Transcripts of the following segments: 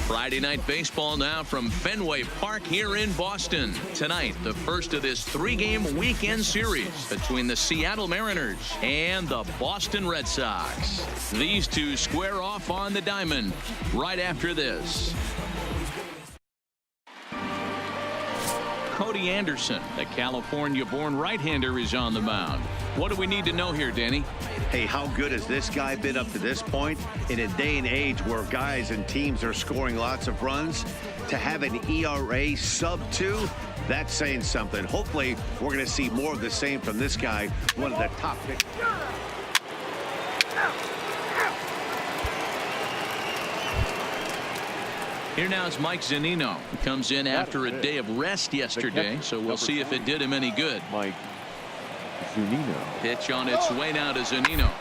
Friday night baseball now from Fenway Park here in Boston. Tonight, the first of this three-game weekend series between the Seattle Mariners and the Boston Red Sox. These two square off on the diamond right after this. Cody Anderson, the California-born right-hander, is on the mound. What do we need to know here, Danny? Hey, how good has this guy been up to this point? In a day and age where guys and teams are scoring lots of runs, to have an ERA sub-2, that's saying something. Hopefully, we're going to see more of the same from this guy, one of the top picks. Here now is Mike Zunino. He comes in after a day of rest yesterday, so we'll see if it did him any good. Mike Zunino. Pitch on its way now to Zunino.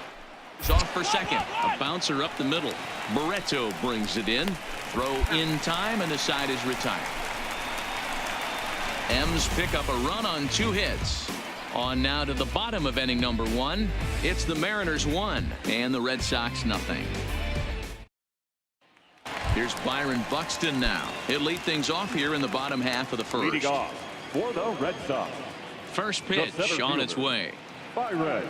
He's off for second. A bouncer up the middle. Barreto brings it in. Throw in time, and the side is retired. M's pick up a run on 2 hits. On now to the bottom of inning number 1. It's the Mariners 1 and the Red Sox nothing. Here's Byron Buxton now. He'll lead things off here in the bottom half of the first. Leading off for the Red Sox. First pitch on its way. Byron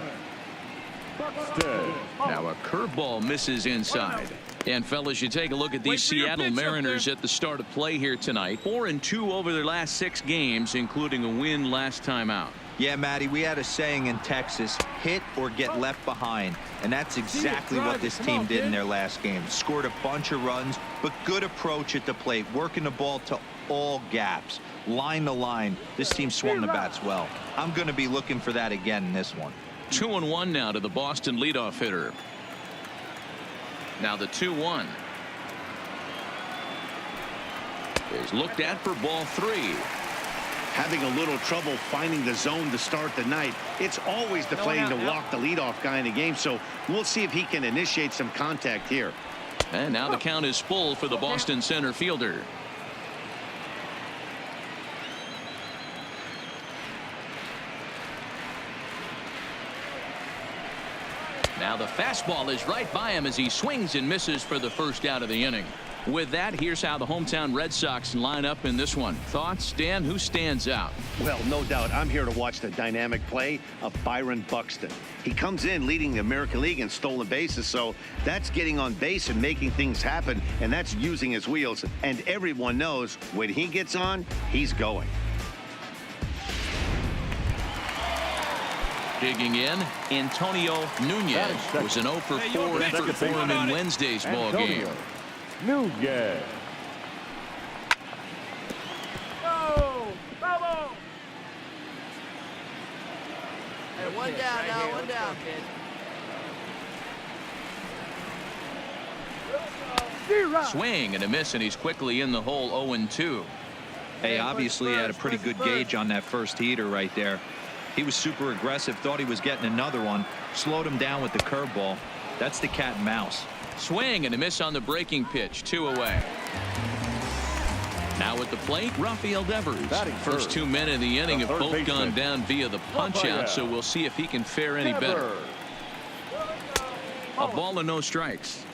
Buxton. Now a curveball misses inside. And fellas, you take a look at these Seattle Mariners at the start of play here tonight. 4-2 over their last 6 games, including a win last time out. Yeah, Matty, we had a saying in Texas, hit or get left behind. And that's exactly what this team did in their last game. Scored a bunch of runs, but good approach at the plate, working the ball to all gaps, line to line. This team swung the bats well. I'm going to be looking for that again in this one. 2-1 now to the Boston leadoff hitter. Now the 2-1 is looked at for ball 3. Having a little trouble finding the zone to start the night. It's always deflating to walk the leadoff guy in the game, so we'll see if he can initiate some contact here. And now the count is full for the Boston center fielder. Now the fastball is right by him as he swings and misses for the first out of the inning. With that, here's how the hometown Red Sox line up in this one. Thoughts, Dan? Who stands out? Well, no doubt I'm here to watch the dynamic play of Byron Buxton. He comes in leading the American League in stolen bases, so that's getting on base and making things happen, and that's using his wheels. And everyone knows when he gets on, he's going. Digging in, Antonio Nunez was an 0 for 4 effort for him in Wednesday's ball game. Nunez. Go! Bravo! Hey, one down now, one down, kid. Swing and a miss, and he's quickly in the hole 0-2. Hey, obviously he had a pretty good gauge on that first heater right there. He was super aggressive, thought he was getting another one, slowed him down with the curveball. That's the cat and mouse. Swing and a miss on the breaking pitch. 2 away. Now at the plate, Rafael Devers. First 2 men in the inning have both gone down via the punch out, so we'll see if he can fare any better. A ball and no strikes.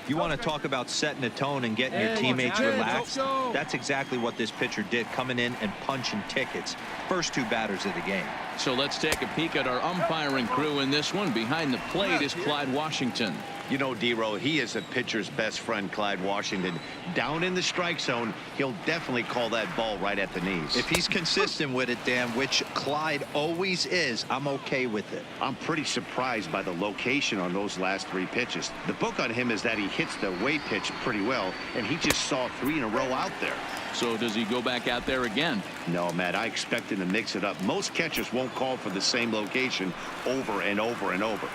You want to talk about setting the tone and getting your teammates relaxed? That's exactly what this pitcher did, coming in and punching tickets. First 2 batters of the game. So let's take a peek at our umpiring crew in this one. Behind the plate is Clyde Washington. You know, D-Row, he is a pitcher's best friend, Clyde Washington. Down in the strike zone, he'll definitely call that ball right at the knees. If he's consistent with it, Dan, which Clyde always is, I'm okay with it. I'm pretty surprised by the location on those last 3 pitches. The book on him is that he hits the away pitch pretty well, and he just saw 3 in a row out there. So does he go back out there again? No, Matt, I expect him to mix it up. Most catchers won't call for the same location over and over and over.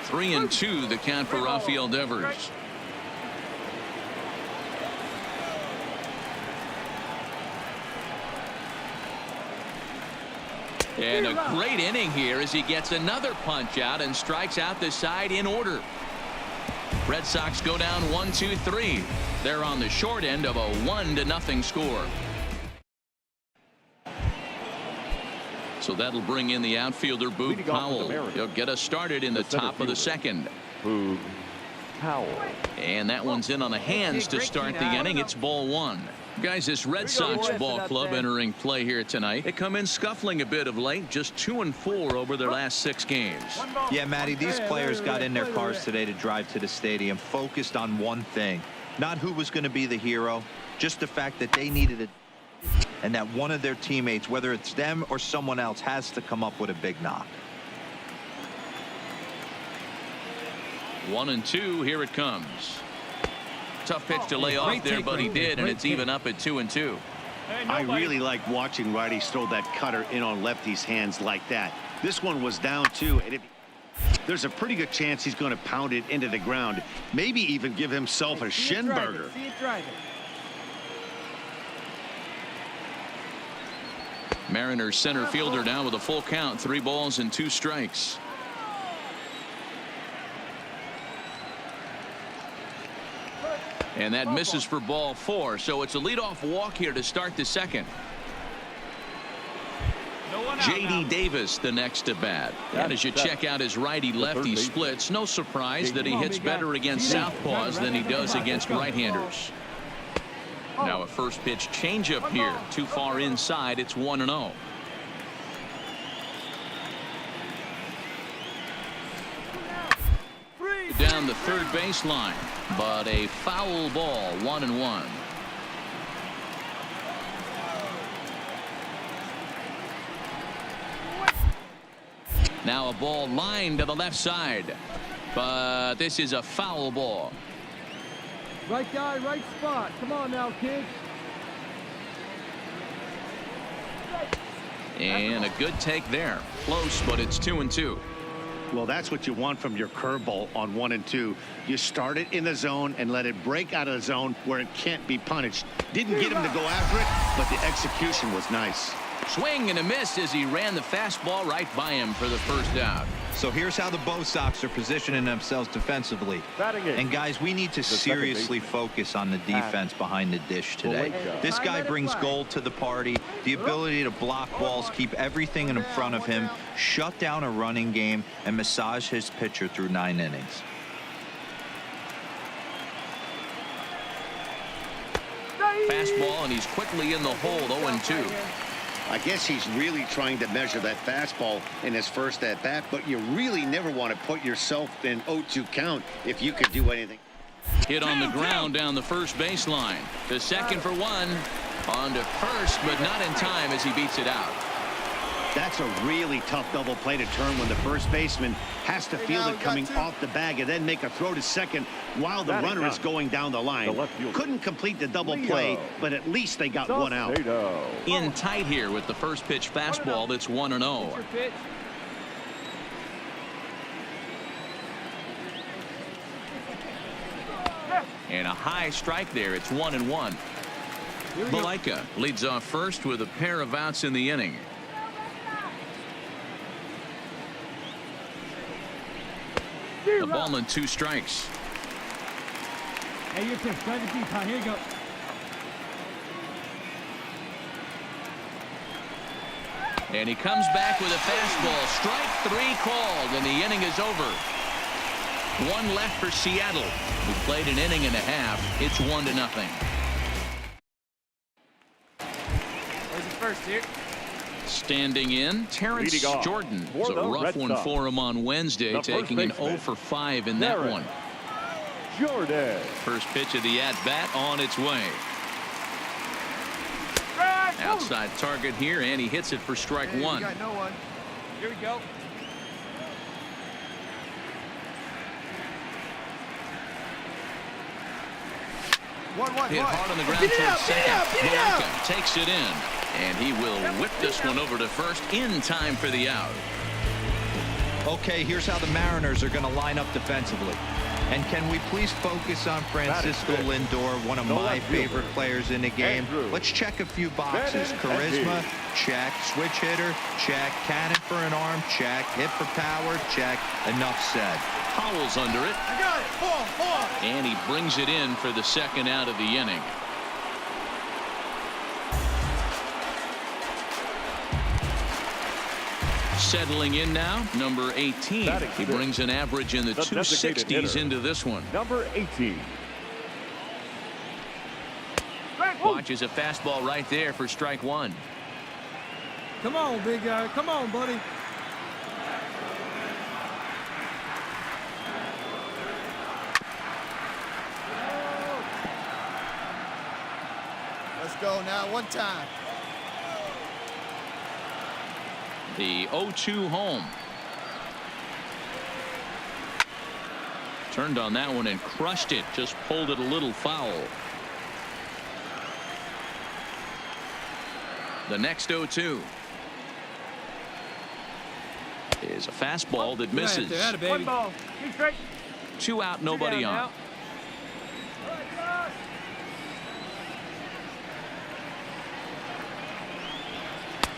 3-2 the count for Rafael Devers. And a great inning here as he gets another punch out and strikes out the side in order. Red Sox go down 1-2-3. They're on the short end of a 1-0 score. So that'll bring in the outfielder, Boog Leading off for the Powell. Mariners, He'll get us started in the the center top of the fielder. second. Boog Powell. And that one's in on the hands to start the inning. It's ball one. Guys, this Red Sox ball club entering play here tonight. They come in scuffling a bit of late, just 2-4 over their last 6 games. Yeah, Matty, these players got in their cars today to drive to the stadium, focused on one thing. Not who was going to be the hero, just the fact that they needed it. And that one of their teammates, whether it's them or someone else, has to come up with a big knock. 1-2. Here it comes. Tough pitch to lay off there, but he did, and it's even up at 2-2. I really like watching righties throw that cutter in on lefties' hands like that. This one was down too, and there's a pretty good chance he's going to pound it into the ground, maybe even give himself a shin burger. Mariners center fielder now with a full count, 3 balls and 2 strikes. And that misses for ball 4, so it's a leadoff walk here to start the second. J.D. Davis the next to bat. And as you check out his righty-lefty splits, no surprise that he hits better against southpaws than he does against right-handers. Now a first pitch changeup here, too far inside. It's 1-0. Down the third baseline, but a foul ball, 1-1. Now a ball lined to the left side, but this is a foul ball. Right guy, right spot. Come on now, kids. And a good take there. Close, but it's 2-2. Well, that's what you want from your curveball on 1 and 2. You start it in the zone and let it break out of the zone where it can't be punished. Didn't get him to go after it, but the execution was nice. Swing and a miss as he ran the fastball right by him for the first out. So here's how the Bo Sox are positioning themselves defensively. And guys, we need to seriously focus on the defense behind the dish today. This guy brings gold to the party, the ability to block balls, keep everything in front of him, shut down a running game, and massage his pitcher through 9 innings. Fastball, and he's quickly in the hole, 0-2. I guess he's really trying to measure that fastball in his first at-bat, but you really never want to put yourself in 0-2 count if you could do anything. Hit on the ground down the first baseline. The second for 1. On to first, but not in time as he beats it out. That's a really tough double play to turn when the first baseman has to field it coming off the bag and then make a throw to second while the runner is going down the line. Couldn't complete the double play, but at least they got one out. In tight here with the first pitch fastball. That's 1-0. And a high strike there. It's 1-1. Malaika leads off first with a pair of outs in the inning. A ball and 2 strikes. Hey, your pitch. Try the deep. Here you go. And he comes back with a fastball. Strike 3 called, and the inning is over. 1 left for Seattle, who played an inning and a half. It's 1-0. Where's the first here? Standing in, Terrence Jordan. It's a rough one for him on Wednesday, taking an 0 for 5 in that one. Jordan. First pitch of the at-bat on its way. Outside target here, and he hits it for strike 1. You got no one. Here we go. Hit hard on the ground towards second. Malaika takes it in, and he will whip this one over to first in time for the out. Okay, here's how the Mariners are going to line up defensively. And can we please focus on Francisco Lindor, one of my favorite players in the game? Let's check a few boxes. Charisma, check. Switch hitter, check. Cannon for an arm, check. Hit for power, check. Enough said. Powell's under it. I got it. Four. And he brings it in for the second out of the inning. Settling in now, number 18. He brings an average in the 260s into this one. Number 18. Watches a fastball right there for strike one. Come on, big guy. Come on, buddy. Let's go now, one time. The 0-2 home. Turned on that one and crushed it. Just pulled it a little foul. The next 0-2 is a fastball that misses. One ball. 2 out, nobody on.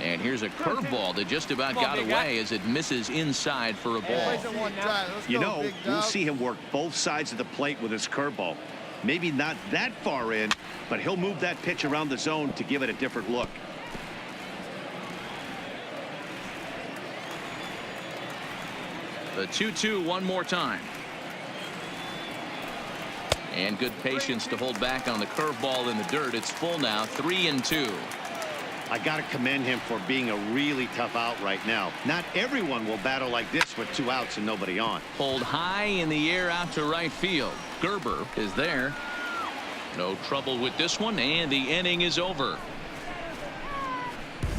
And here's a curveball that just about got away as it misses inside for a ball. You know, we'll see him work both sides of the plate with his curveball. Maybe not that far in, but he'll move that pitch around the zone to give it a different look. The 2-2 one more time. And good patience to hold back on the curveball in the dirt. It's full now, 3-2. I got to commend him for being a really tough out right now. Not everyone will battle like this with 2 outs and nobody on. Pulled high in the air out to right field. Gerber is there. No trouble with this one, and the inning is over.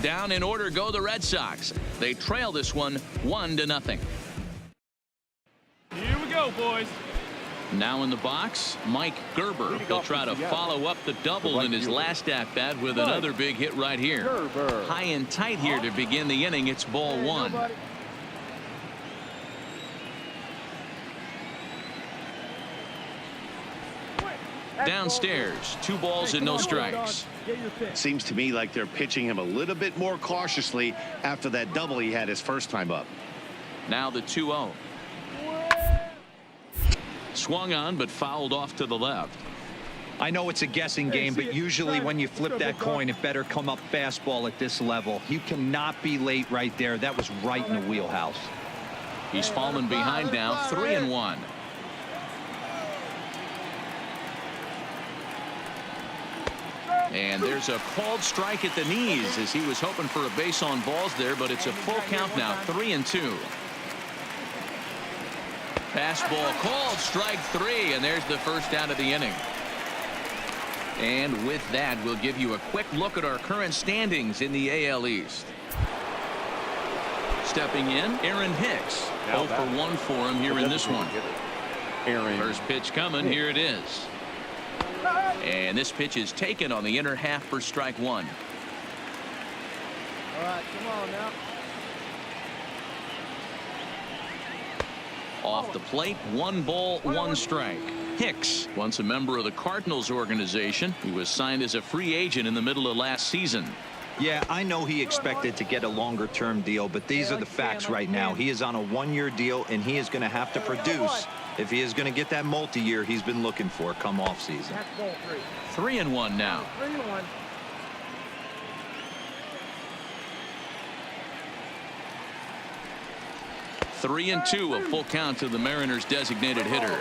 Down in order go the Red Sox. They trail this one 1-0. Here we go, boys. Now in the box, Mike Gerber. He'll try to follow up the double in his last at-bat with another big hit right here. High and tight here to begin the inning. It's ball one. Downstairs, 2 balls and no strikes. Seems to me like they're pitching him a little bit more cautiously after that double he had his first time up. Now the 2-0. Swung on but fouled off to the left. I know it's a guessing game, but usually when you flip that coin, it better come up fastball at this level. You cannot be late right there. That was right in the wheelhouse. He's fallen behind now, 3-1. And there's a called strike at the knees as he was hoping for a base on balls there, but it's a full count now, 3-2. Fastball called, strike 3, and there's the first out of the inning. And with that, we'll give you a quick look at our current standings in the AL East. Stepping in, Aaron Hicks. 0 for 1 for him here in this one. First pitch coming, here it is. And this pitch is taken on the inner half for strike 1. All right, come on now. Off the plate, 1 ball, 1 strike. Hicks, once a member of the Cardinals organization, he was signed as a free agent in the middle of last season. Yeah, I know he expected to get a longer-term deal, but these are the facts right now. He is on a 1-year deal, and he is going to have to produce if he is going to get that multi-year he's been looking for come off season. 3-1 now. 3-1. Three and 2, a full count to the Mariners' designated hitter.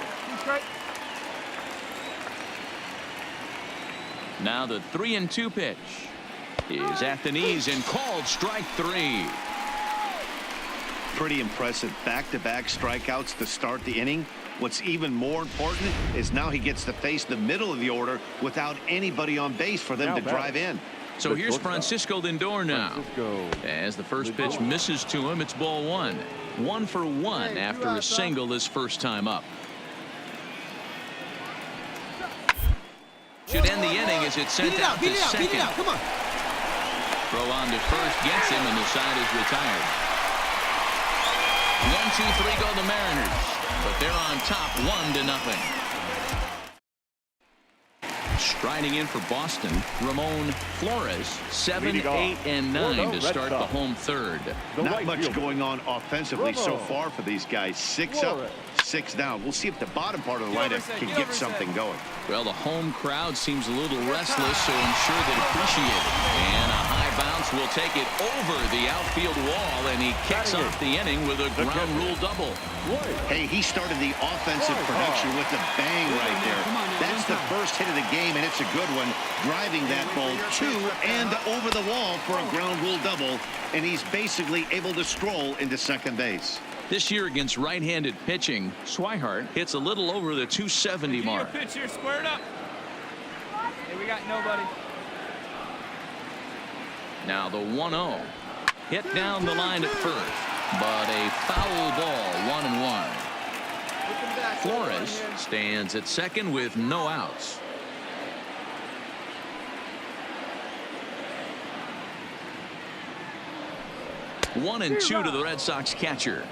Now the 3-2 pitch is at the knees and called strike 3. Pretty impressive back-to-back strikeouts to start the inning. What's even more important is now he gets to face the middle of the order without anybody on base for them to drive in. So here's Francisco Lindor now. As the first pitch misses to him, it's ball 1. 1 for 1 after a single his first time up. Should end the inning as it's sent out to second. Come on. Throw on to first gets him, and the side is retired. 1-2-3 go the Mariners, but they're on top 1-0. Striding in for Boston, Ramon Flores, 7, 8, and 9 to start the home third. Not much going on offensively so far for these guys. 6 up, 6 down. We'll see if the bottom part of the lineup can get something going. Well, the home crowd seems a little restless, so I'm sure they'd appreciate it. And a high bounce This will take it over the outfield wall, and he kicks off the inning with a ground rule double. Hey, he started the offensive production with a bang right there. That's the first hit of the game, and it's a good one, driving that ball to and over the wall for a ground rule double, and he's basically able to stroll into second base. This year against right-handed pitching, Swihart hits a little over the 270 mark. Pitch here, squared up. Hey, we got nobody. Now the 1-0. Hit down the line at first, but a foul ball, 1-1. Flores stands at second with no outs. One and two to the Red Sox catcher.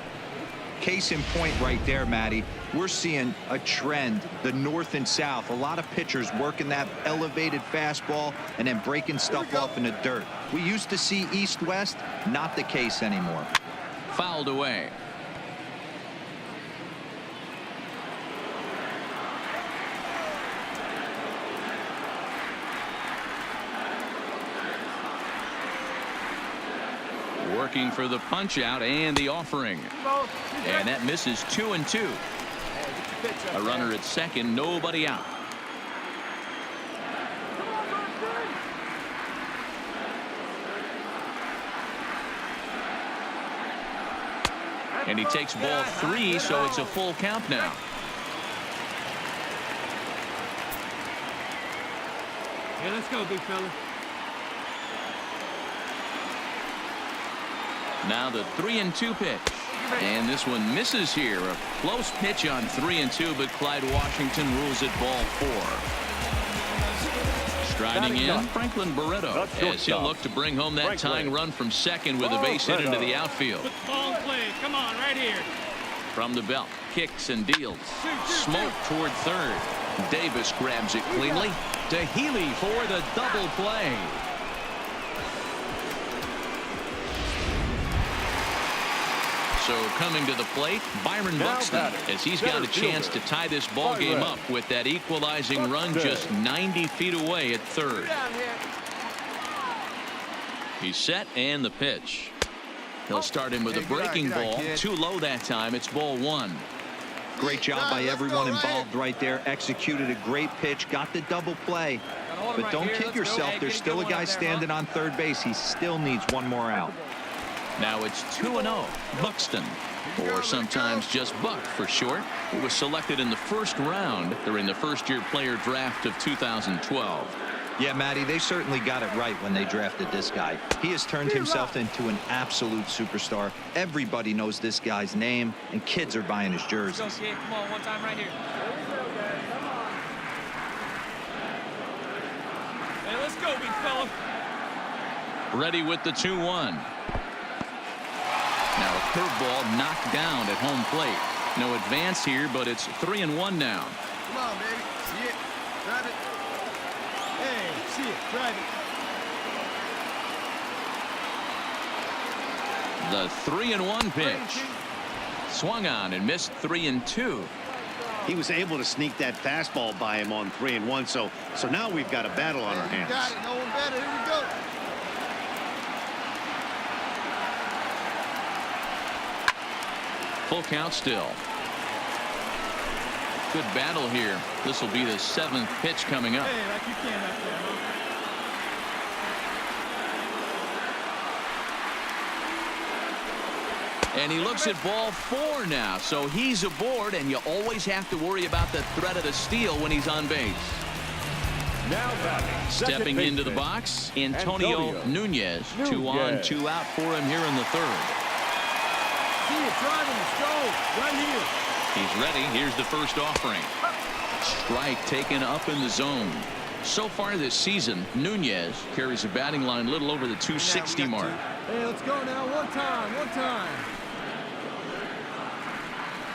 Case in point right there, Matty. We're seeing a trend, the north and south. A lot of pitchers working that elevated fastball and then breaking stuff off in the dirt. We used to see east-west, not the case anymore. Fouled away. Working for the punch out and the offering, and that misses 2-2. A runner at second, nobody out. And he takes ball 3, so it's a full count now. Yeah, let's go, big fella. Now the 3-2 pitch, and this one misses here. A close pitch on 3-2, but Clyde Washington rules it ball 4. Striding in, Franklin Barreto, as he'll look to bring home that tying run from second with a base hit into the outfield. Put the ball in play. Come on, right here. From the belt, kicks and deals. Smoke toward third. Davis grabs it cleanly to Healy for the double play. So coming to the plate, Byron Buxton, as he's got a chance to tie this ball game up with that equalizing run just 90 feet away at third. He's set, and the pitch. He'll start him with a breaking ball. Too low that time. It's ball 1. Great job by everyone involved right there. Executed a great pitch. Got the double play. But don't kid yourself. There's still a guy standing on third base. He still needs one more out. Now it's 2-0. Buxton, or sometimes just Buck for short. He was selected in the first round during the first-year player draft of 2012. Yeah, Matty, they certainly got it right when they drafted this guy. He has turned himself into an absolute superstar. Everybody knows this guy's name, and kids are buying his jerseys. Come on, one time right here. Hey, let's go, big fella. Ready with the 2-1. Now a curveball knocked down at home plate. No advance here, but it's 3-1 now. Come on, baby. See it. Drive it. Hey, see it. Drive it. The 3-1 pitch. Swung on and missed 3-2. He was able to sneak that fastball by him on 3-1, so now we've got a battle on our hands. Got it. No one better. Here we go. Full count still. Good battle here. This will be the 7th pitch coming up. Hey, like you can up there, huh? And he looks at ball 4 now, so he's aboard, and you always have to worry about the threat of the steal when he's on base. Now batting, Stepping into the box, Antonio Nunez. 2 on, 2 out for him here in the 3rd. See it driving the stove right here. He's ready. Here's the first offering. Strike taken up in the zone. So far this season, Nunez carries a batting line a little over the 260 mark. Hey, let's go now. One time. One time.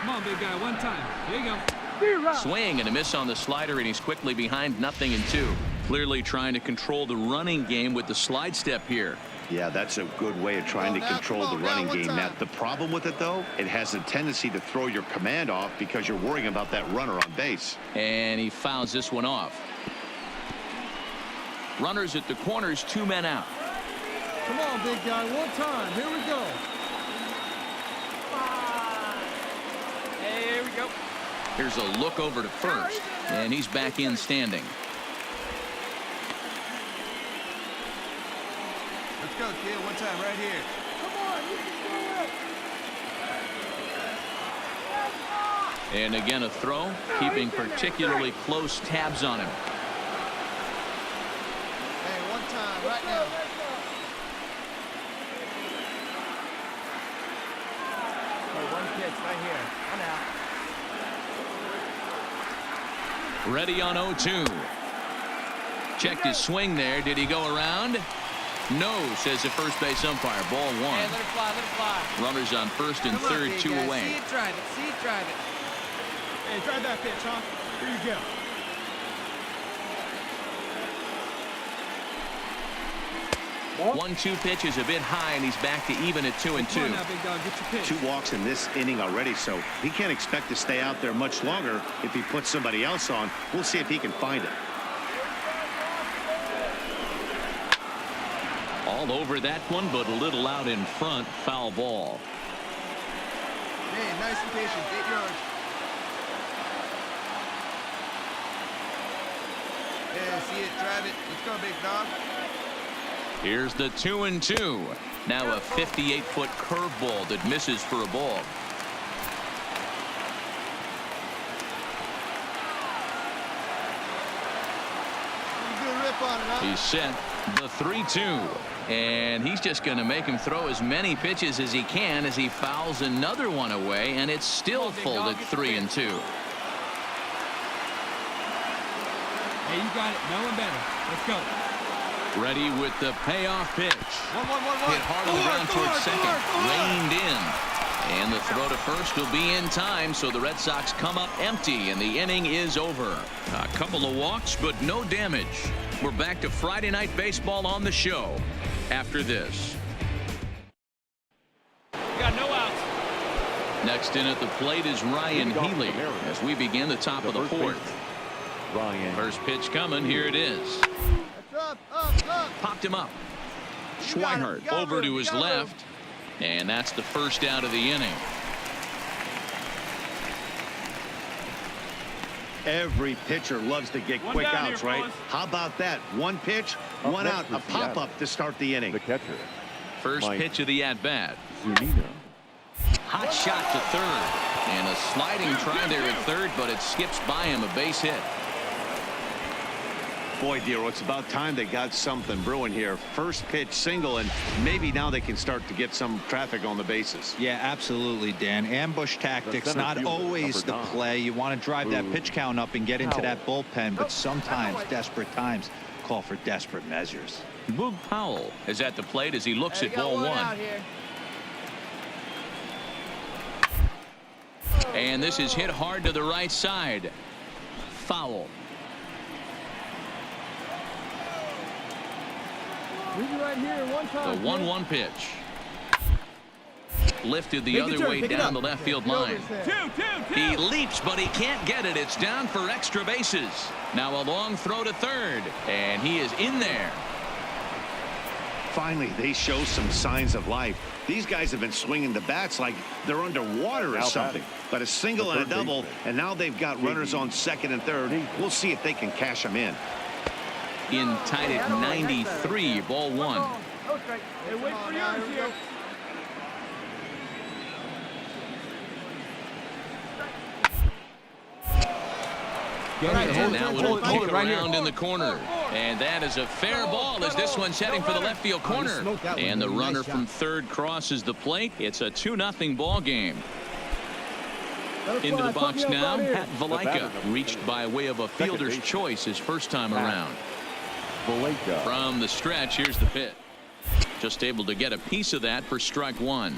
Come on, big guy. One time. Here you go. Swing and a miss on the slider, and he's quickly behind 0-2. Clearly trying to control the running game with the slide step here. Yeah, that's a good way of trying to control the running game. Now, the problem with it, though, it has a tendency to throw your command off because you're worrying about that runner on base. And he fouls this one off. Runners at the corners, 2 men out. Come on, big guy, one time. Here we go. Hey, here we go. Here's a look over to first, and he's back in standing. Let's go, kid. One time right here. Come on, you can do it. And again, a throw, keeping particularly close tabs on him. Hey, one time right now. Hey, one pitch right here. One out. Ready on 0-2. Checked his swing there. Did he go around? No, says the first base umpire. Ball one. Hey, let it fly, let it fly. Runners on first and Come on, third, big 2 guy. away. See it, drive it. See it, drive it. Hey, try that pitch, huh? Here you go. Ball. 1-2 pitch is a bit high, and he's back to even at 2-2. Come on now, big dog, get your pitch. 2 walks in this inning already, so he can't expect to stay out there much longer if he puts somebody else on. We'll see if he can find it. All over that one, but a little out in front. Foul ball. Hey, nice and patient. Get yours. Yeah, see it, drive it. Let's go, big dog. Here's the 2-2. Now a 58-foot curveball that misses for a ball. Good rip on it, huh? He's set. The 3-2. And he's just going to make him throw as many pitches as he can as he fouls another one away, and it's still full at 3-2. Hey, you got it. No one better. Let's go. Ready with the payoff pitch. One. Hit hard on the ground towards second. Reined in. And the throw to first will be in time, so the Red Sox come up empty, and the inning is over. A couple of walks, but no damage. We're back to Friday Night Baseball on the show after this. We got no outs. Next in at the plate is Ryan Healy as we begin the top of the fourth. First pitch coming. Here it is. Up. Popped him up. You got it. Schweinhardt You got over room. to You his got room. left. And that's the first out of the inning. Every pitcher loves to get quick outs, right? How about that? One pitch, one out, a pop-up to start the inning. The catcher. First Mike. pitch of the at-bat. Zunino. Hot shot to third. And a sliding try there at third, but it skips by him. A base hit. Boy, Dero, it's about time they got something brewing here. First pitch single, and maybe now they can start to get some traffic on the bases. Yeah, absolutely, Dan. Ambush tactics, center not fielder, always upper the down. play. You want to drive that pitch count up and get into that bullpen, but sometimes desperate times call for desperate measures. Boog Powell is at the plate as he looks Hey, at we got ball one one. out here. And this is hit hard to the right side. Foul. Leave it right here, one time. The 1-1 pitch. Lifted the Make other the turn, way pick it down up. the left field Get over line. his head. He leaps, but he can't get it. It's down for extra bases. Now a long throw to third, and he is in there. Finally, they show some signs of life. These guys have been swinging the bats like they're underwater or Now something. But a single the and a third double, baseman. and now they've got runners on second and third. We'll see if they can cash them in. In tied at 93, ball one. Hey, wait for yours here. And now it'll kick around in the corner. And that is a fair ball as this one's heading for the left field corner. And the runner from third crosses the plate. It's a 2-0 ball game. Into the box now, Pat Valaika, reached by way of a fielder's choice his first time around. Valaika. From the stretch, here's the pitch. Just able to get a piece of that for strike one.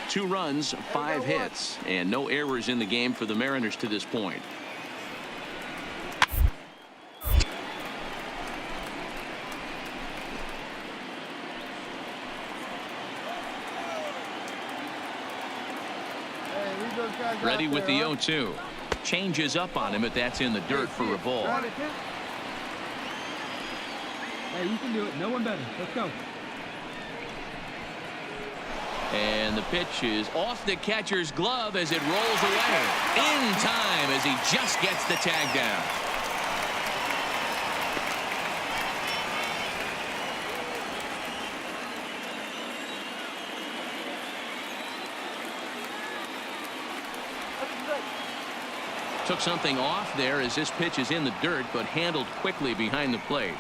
2 runs, 5 hits, and no errors in the game for the Mariners to this point. Ready with the 0-2. Changes up on him, but that's in the dirt for a ball. Hey, you can do it. No one better. Let's go. And the pitch is off the catcher's glove as it rolls away. In time as he just gets the tag down. Took something off there as this pitch is in the dirt, but handled quickly behind the plate.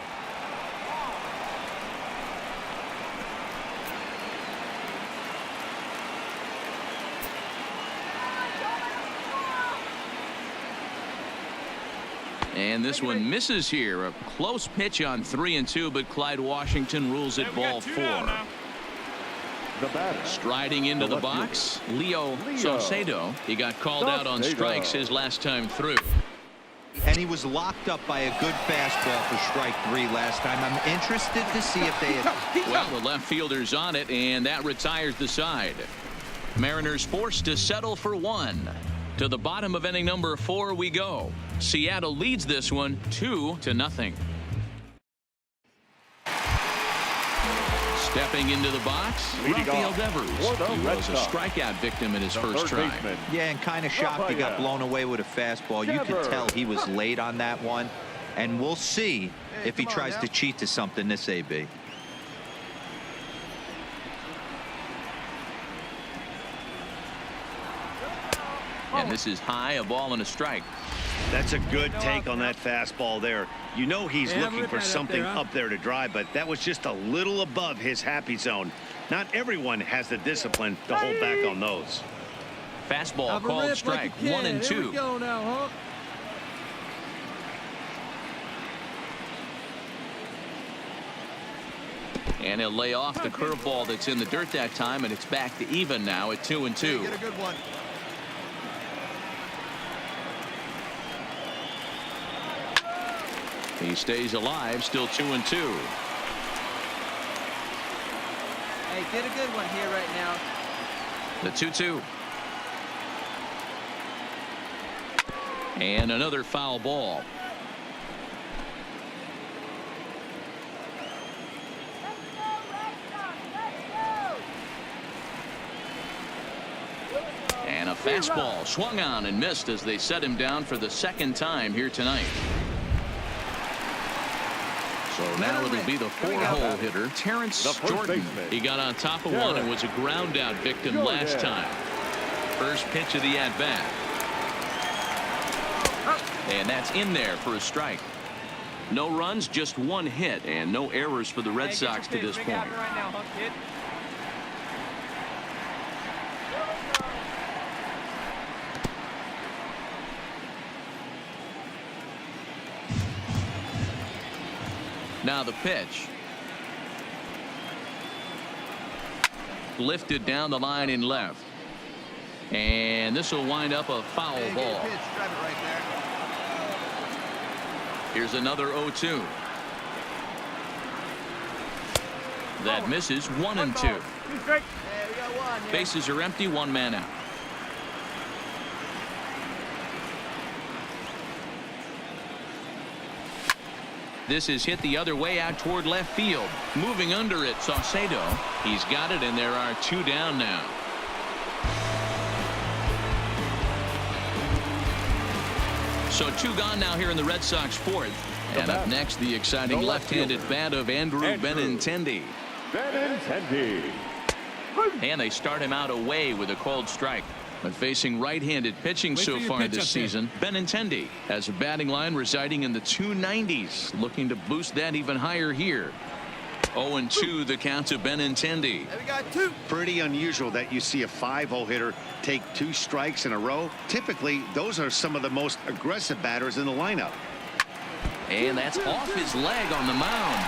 And this one misses here. A close pitch on 3-2, but Clyde Washington rules it ball 4. The batter. Striding into the box, Leo Saucedo. He got called out on strikes his last time through. And he was locked up by a good fastball for strike 3 last time. I'm interested to see if they had... Well, the left fielder's on it, and that retires the side. Mariners forced to settle for 1. To the bottom of inning number 4 we go. Seattle leads this one 2-0. Stepping into the box, Rafael Devers. He was a strikeout victim in his first try. Yeah, and kind of shocked he got blown away with a fastball. You could tell he was late on that one. And we'll see if he tries to cheat to something this AB. And this is high, a ball and a strike. That's a good take on that fastball there. You know he's looking for something up there to drive, but that was just a little above his happy zone. Not everyone has the discipline to hold back on those. Fastball called strike, 1-2. Here we go now, huh? And he'll lay off the curveball that's in the dirt that time, and it's back to even now at 2-2. Get a good one. He stays alive, still 2-2. Hey, get a good one here right now. The 2-2. And another foul ball. And a fastball swung on and missed as they set him down for the second time here tonight. So now it'll be the 4-hole hitter, Terrence Jordan. He got on top of one and was a ground out victim last time. First pitch of the at-bat. And that's in there for a strike. No runs, just 1 hit, and no errors for the Red Sox to this point. Now the pitch. Lifted down the line in left. And this will wind up a foul ball. Here's another 0-2. That misses, 1-2. Bases are empty, 1 man out. This is hit the other way out toward left field. Moving under it, Saucedo. He's got it, and there are 2 down now. So 2 gone now here in the Red Sox 4th. And up next, the exciting left-handed bat of Andrew Benintendi. And they start him out away with a called strike. But facing right-handed pitching so far this season, Benintendi has a batting line residing in the 290s, looking to boost that even higher here. 0-2 the count to Benintendi. We got 2. Pretty unusual that you see a 5-hole hitter take 2 strikes in a row. Typically, those are some of the most aggressive batters in the lineup. And that's off his leg on the mound.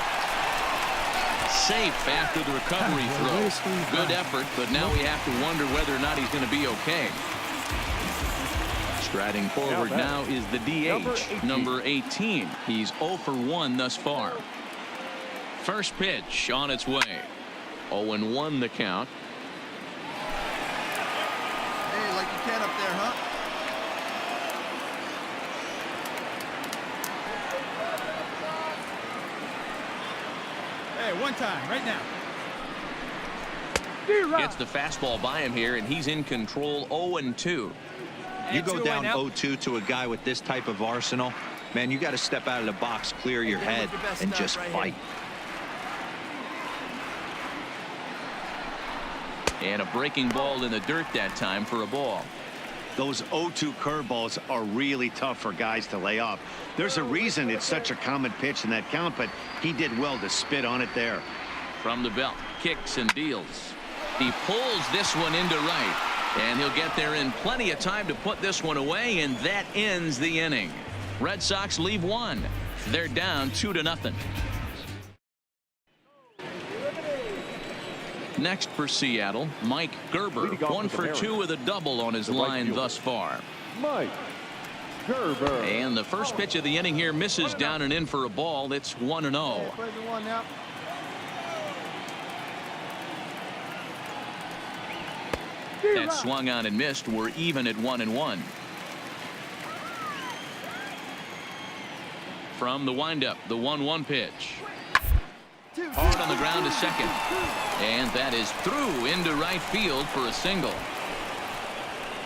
Safe after the recovery throw. Good effort, but now we have to wonder whether or not he's going to be okay. Striding forward now is the DH, number 18. He's 0 for 1 thus far. First pitch on its way. 0-1 the count. Hey, like you can up there, huh? one time, right now. Gets the fastball by him here, and he's in control 0-2. You go down 0-2 to a guy with this type of arsenal, man, you got to step out of the box, clear your head, and just fight. And a breaking ball in the dirt that time for a ball. Those 0-2 curveballs are really tough for guys to lay off. There's a reason it's such a common pitch in that count, but he did well to spit on it there. From the belt, kicks and deals. He pulls this one into right, and he'll get there in plenty of time to put this one away, and that ends the inning. Red Sox leave one. They're down 2-0. Next for Seattle, Mike Gerber, 1 for 2 with a double on his line thus far. Mike Gerber. And the first pitch of the inning here misses down and in for a ball. It's 1-0. That swung on and missed. We're even at 1-1. From the windup, the 1-1 pitch. Hard on the ground to second. And that is through into right field for a single.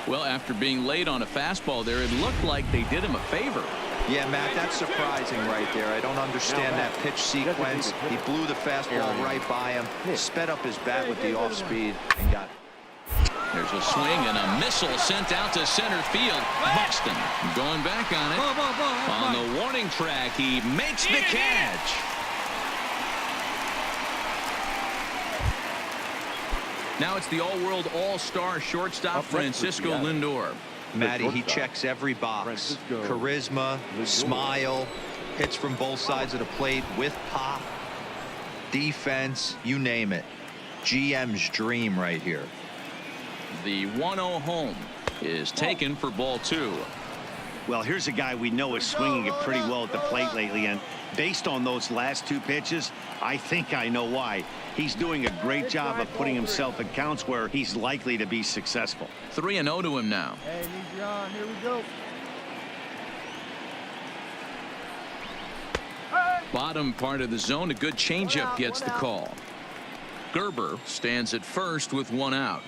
Well, after being late on a fastball there, it looked like they did him a favor. Yeah, Matt, that's surprising right there. I don't understand that pitch sequence. He blew the fastball right by him, sped up his bat with the off speed, and got it. There's a swing and a missile sent out to center field. Buxton going back on it. On the warning track, he makes the catch. Now it's the all-world all-star shortstop Francisco Lindor. Matty, he checks every box. Charisma, smile, hits from both sides of the plate with pop, defense, you name it. GM's dream right here. The 1-0 home is taken for ball 2. Well, here's a guy we know is swinging it pretty well at the plate lately, and based on those last 2 pitches, I think I know why. He's doing a great job of putting himself in counts where he's likely to be successful. 3-0 to him now. Hey, need you on. Here we go. Bottom part of the zone, a good changeup gets the call. Gerber stands at first with 1 out.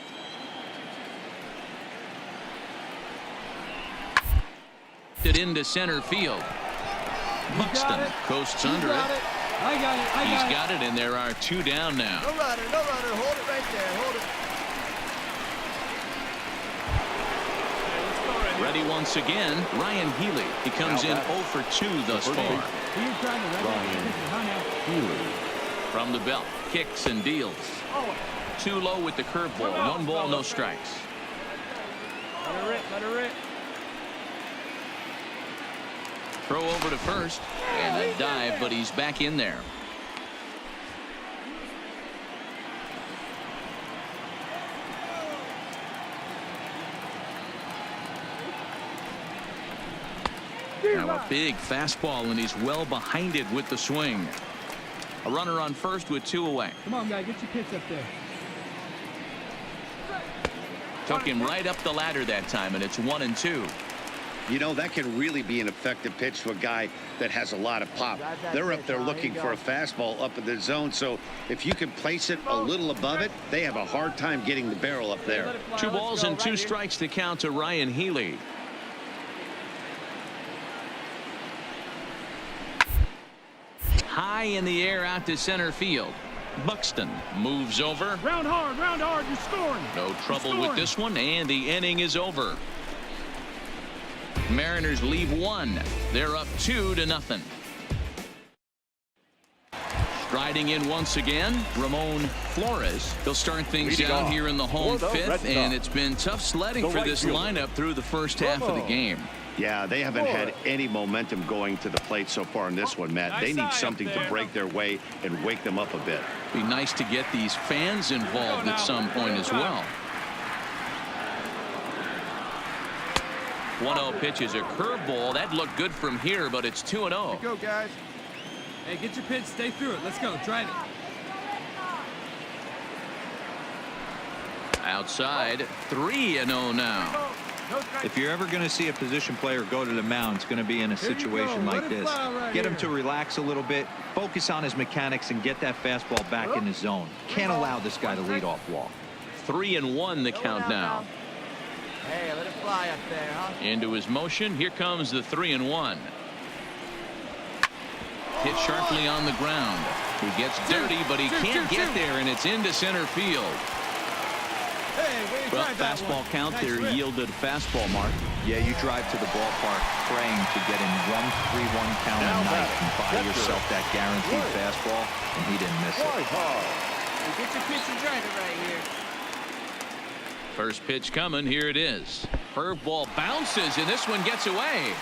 It into center field. Buxton coasts under it. I got it. He's got it, and there are 2 down now. No runner, no runner. Hold it right there. Hold it. Ready once again, Ryan Healy. He comes in 0 for 2 thus far. From the belt, kicks and deals. Too low with the curveball. 1 ball, no strikes. Let her rip, let her rip. Throw over to first, and a dive, but he's back in there. Now a big fastball, and he's well behind it with the swing. A runner on first with 2 away. Come on, guy, get your pitch up there. Took him right up the ladder that time, and it's 1-2. You know, that can really be an effective pitch to a guy that has a lot of pop. They're up there looking for a fastball up in the zone, so if you can place it a little above it, they have a hard time getting the barrel up there. 2 balls and 2 strikes to count to Ryan Healy. High in the air out to center field. Buxton moves over. Round hard, you're scoring. No trouble with this one, and the inning is over. Mariners leave 1. They're up 2-0. Striding in once again, Ramon Flores. He'll start things out here in the home 5th, and it's been tough sledding for this lineup through the first half of the game. Yeah, they haven't had any momentum going to the plate so far in this one, Matt. They need something to break their way and wake them up a bit. Be nice to get these fans involved at some point as well. 1-0 pitch is a curveball. That looked good from here, but it's 2-0. Go, guys. Hey, get your pitch, stay through it. Let's go, drive it. Outside, 3-0 now. If you're ever going to see a position player go to the mound, it's going to be in a situation like this. Get him to relax a little bit, focus on his mechanics, and get that fastball back in his zone. Can't allow this guy to lead off walk. 3-1 the count now. Hey, let it fly up there, huh? Into his motion. Here comes the 3-1. Hit sharply on the ground. He gets dirty, but he can't get there, and it's into center field. Hey, Well, fastball count there yielded a fastball mark. Yeah, you drive to the ballpark praying to get in 1-3-1 count a night and buy yourself that guaranteed fastball, and he didn't miss it. Get your pitch and drive it right here. First pitch coming. Here it is. Curveball bounces, and this one gets away.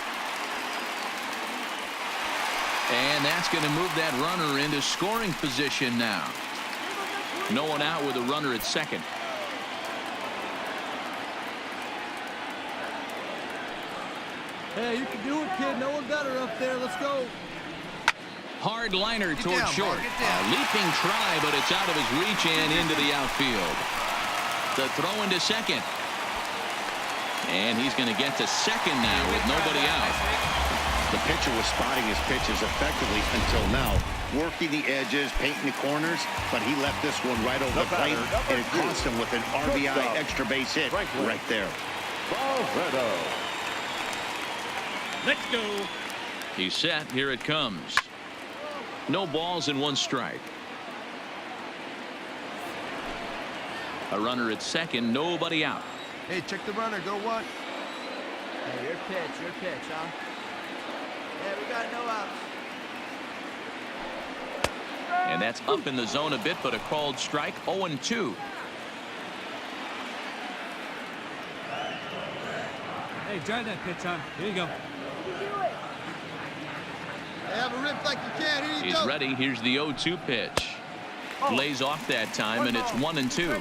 And that's going to move that runner into scoring position now. No one out with a runner at second. Hey, you can do it, kid. No one better up there. Let's go. Hard liner toward down, short. ball, get down. A leaping try, but it's out of his reach and into the outfield. The throw into second. And he's going to get to second now with nobody out. The pitcher was spotting his pitches effectively until now, working the edges, painting the corners, but he left this one right over the plate, and it cost him with an RBI extra base hit right there. Let's go. He's set. Here it comes. No balls and 1 strike. A runner at second, nobody out. Hey, check the runner. Go one. Hey, your pitch, huh? Yeah, we got no outs. And that's up in the zone a bit, but a called strike. 0-2. Hey, drive that pitch, huh? Here you go. Hey, have a rip like you can. Here you He's go. ready. Here's the 0-2 pitch. Lays off that time, and it's 1-2.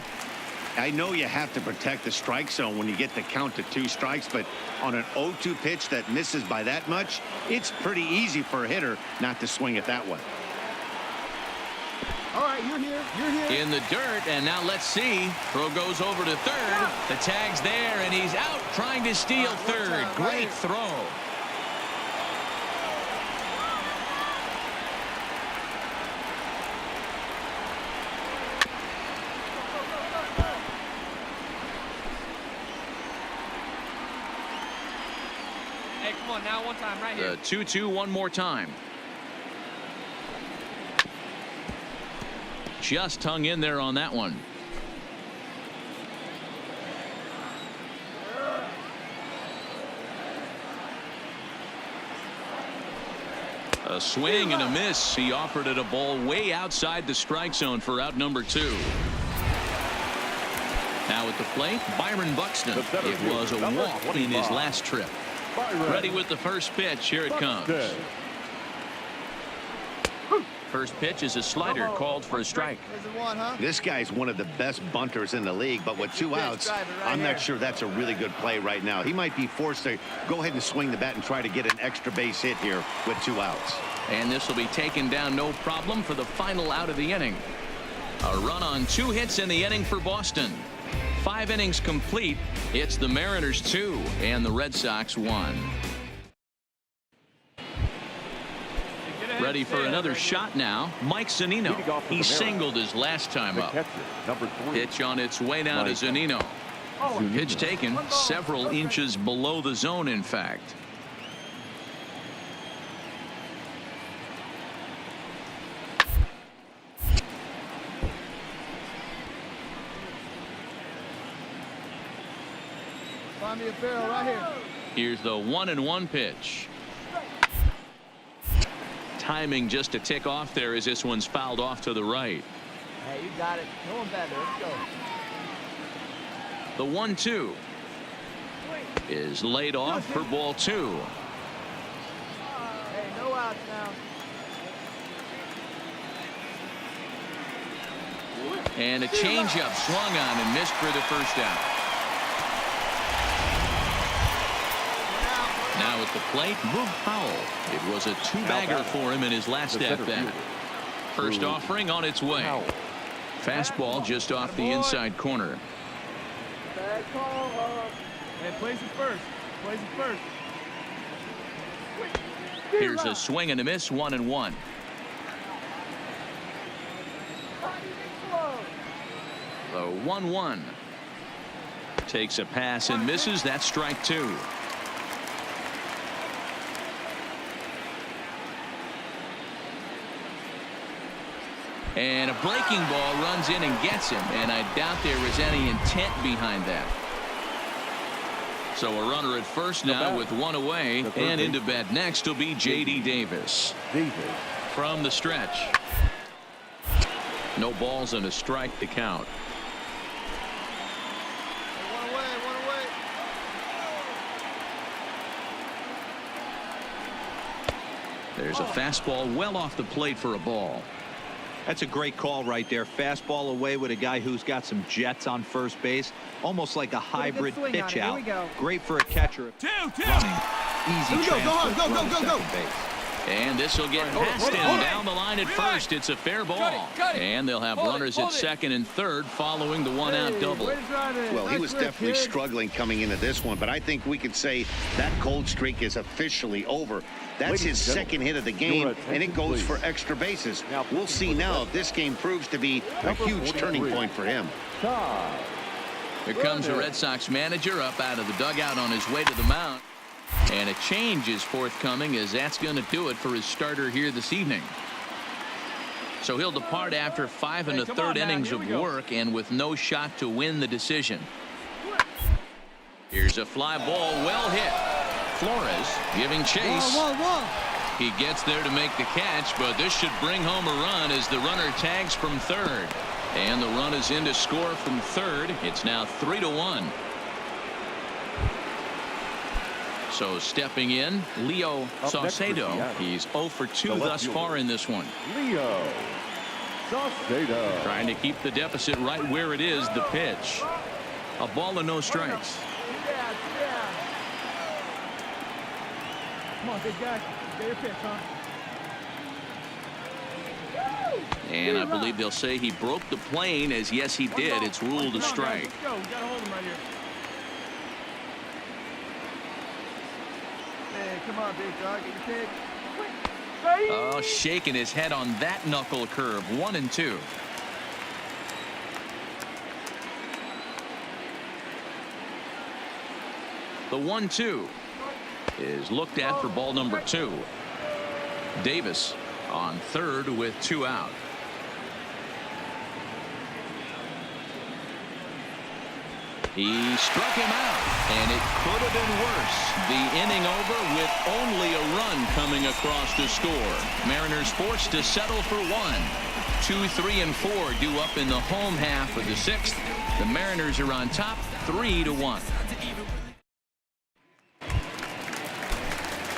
I know you have to protect the strike zone when you get the count to 2 strikes, but on an 0-2 pitch that misses by that much, it's pretty easy for a hitter not to swing it that way. All right, you're here. You're here. In the dirt, and now let's see. Throw goes over to third. The tag's there, and he's out trying to steal third. Great throw. Hey, come on now, one time right here. The 2-2 one more time. Just hung in there on that one. A swing and a miss. He offered it a ball way outside the strike zone for out number 2. Now at the plate, Byron Buxton. It was a walk in his last trip. Ready with the first pitch. Here it comes. First pitch is a slider called for a strike. There's a one, huh? This guy's one of the best bunters in the league, but with 2 outs, I'm not sure that's a really good play right now. He might be forced to go ahead and swing the bat and try to get an extra base hit here with 2 outs. And this will be taken down no problem for the final out of the inning. A run on 2 hits in the inning for Boston. 5 innings complete. It's the Mariners 2 and the Red Sox 1. Ready for another shot now. Mike Zunino. He singled his last time up. Pitch on its way now to Zunino. Pitch taken several inches below the zone, in fact. Find me a barrel right here. Here's the 1-1 pitch. Timing just to tick off there as this one's fouled off to the right. Hey, you got it. No one better. Let's go. The 1-2 is laid off for ball 2. Hey, no outs now. And a changeup swung on and missed for the first out. Now at the plate, Boog Powell. It was a 2-bagger for him in his last at-bat. First offering on its way. Fastball just off the inside corner. Hey, Place it first. Place it first. Here's a swing and a miss, 1-1. The 1-1. Takes a pass and misses. That's strike two. And a breaking ball runs in and gets him, and I doubt there was any intent behind that. So a runner at first now with one away, and into bat next will be J.D. Davis. From the stretch. No balls and a strike to count. One away, one away. There's a fastball well off the plate for a ball. That's a great call right there. Fastball away with a guy who's got some jets on first base. Almost like a hybrid pitch out. Great for a catcher. Running. Easy transfer. Go. And this will get past him down the line at first. It's a fair ball. And they'll have runners at second and third following the one-out double. Well, he was definitely struggling coming into this one, but I think we could say that cold streak is officially over. That's his second hit of the game, and it goes for extra bases. We'll see now if this game proves to be a huge turning point for him. Here comes the Red Sox manager up out of the dugout on his way to the mound. And a change is forthcoming, as that's going to do it for his starter here this evening. So he'll depart after 5 1/3 innings of work and with no shot to win the decision. Here's a fly ball, well hit. Flores giving chase. He gets there to make the catch, but this should bring home a run as the runner tags from third. And the run is in to score from third. It's now 3-1. So stepping in, Leo Saucedo. He's 0 for 2 thus far in this one. Leo Saucedo. Trying to keep the deficit right where it is. The pitch. A ball and no strikes. Come on, big guy. Get your pitch, huh? And I believe they'll say he broke the plane, as yes he did. It's ruled a strike. Let's go. We gotta hold him right here. Hey, come on, big dog. Get your pitch. Oh, shaking his head on that knuckle curve. 1-2. The 1-2 is looked at for ball number 2. Davis on third with 2 out. He struck him out, and it could have been worse. The inning over with only a run coming across to score. Mariners forced to settle for 1. 2, 3, and 4 due up in the home half of the 6th. The Mariners are on top 3-1.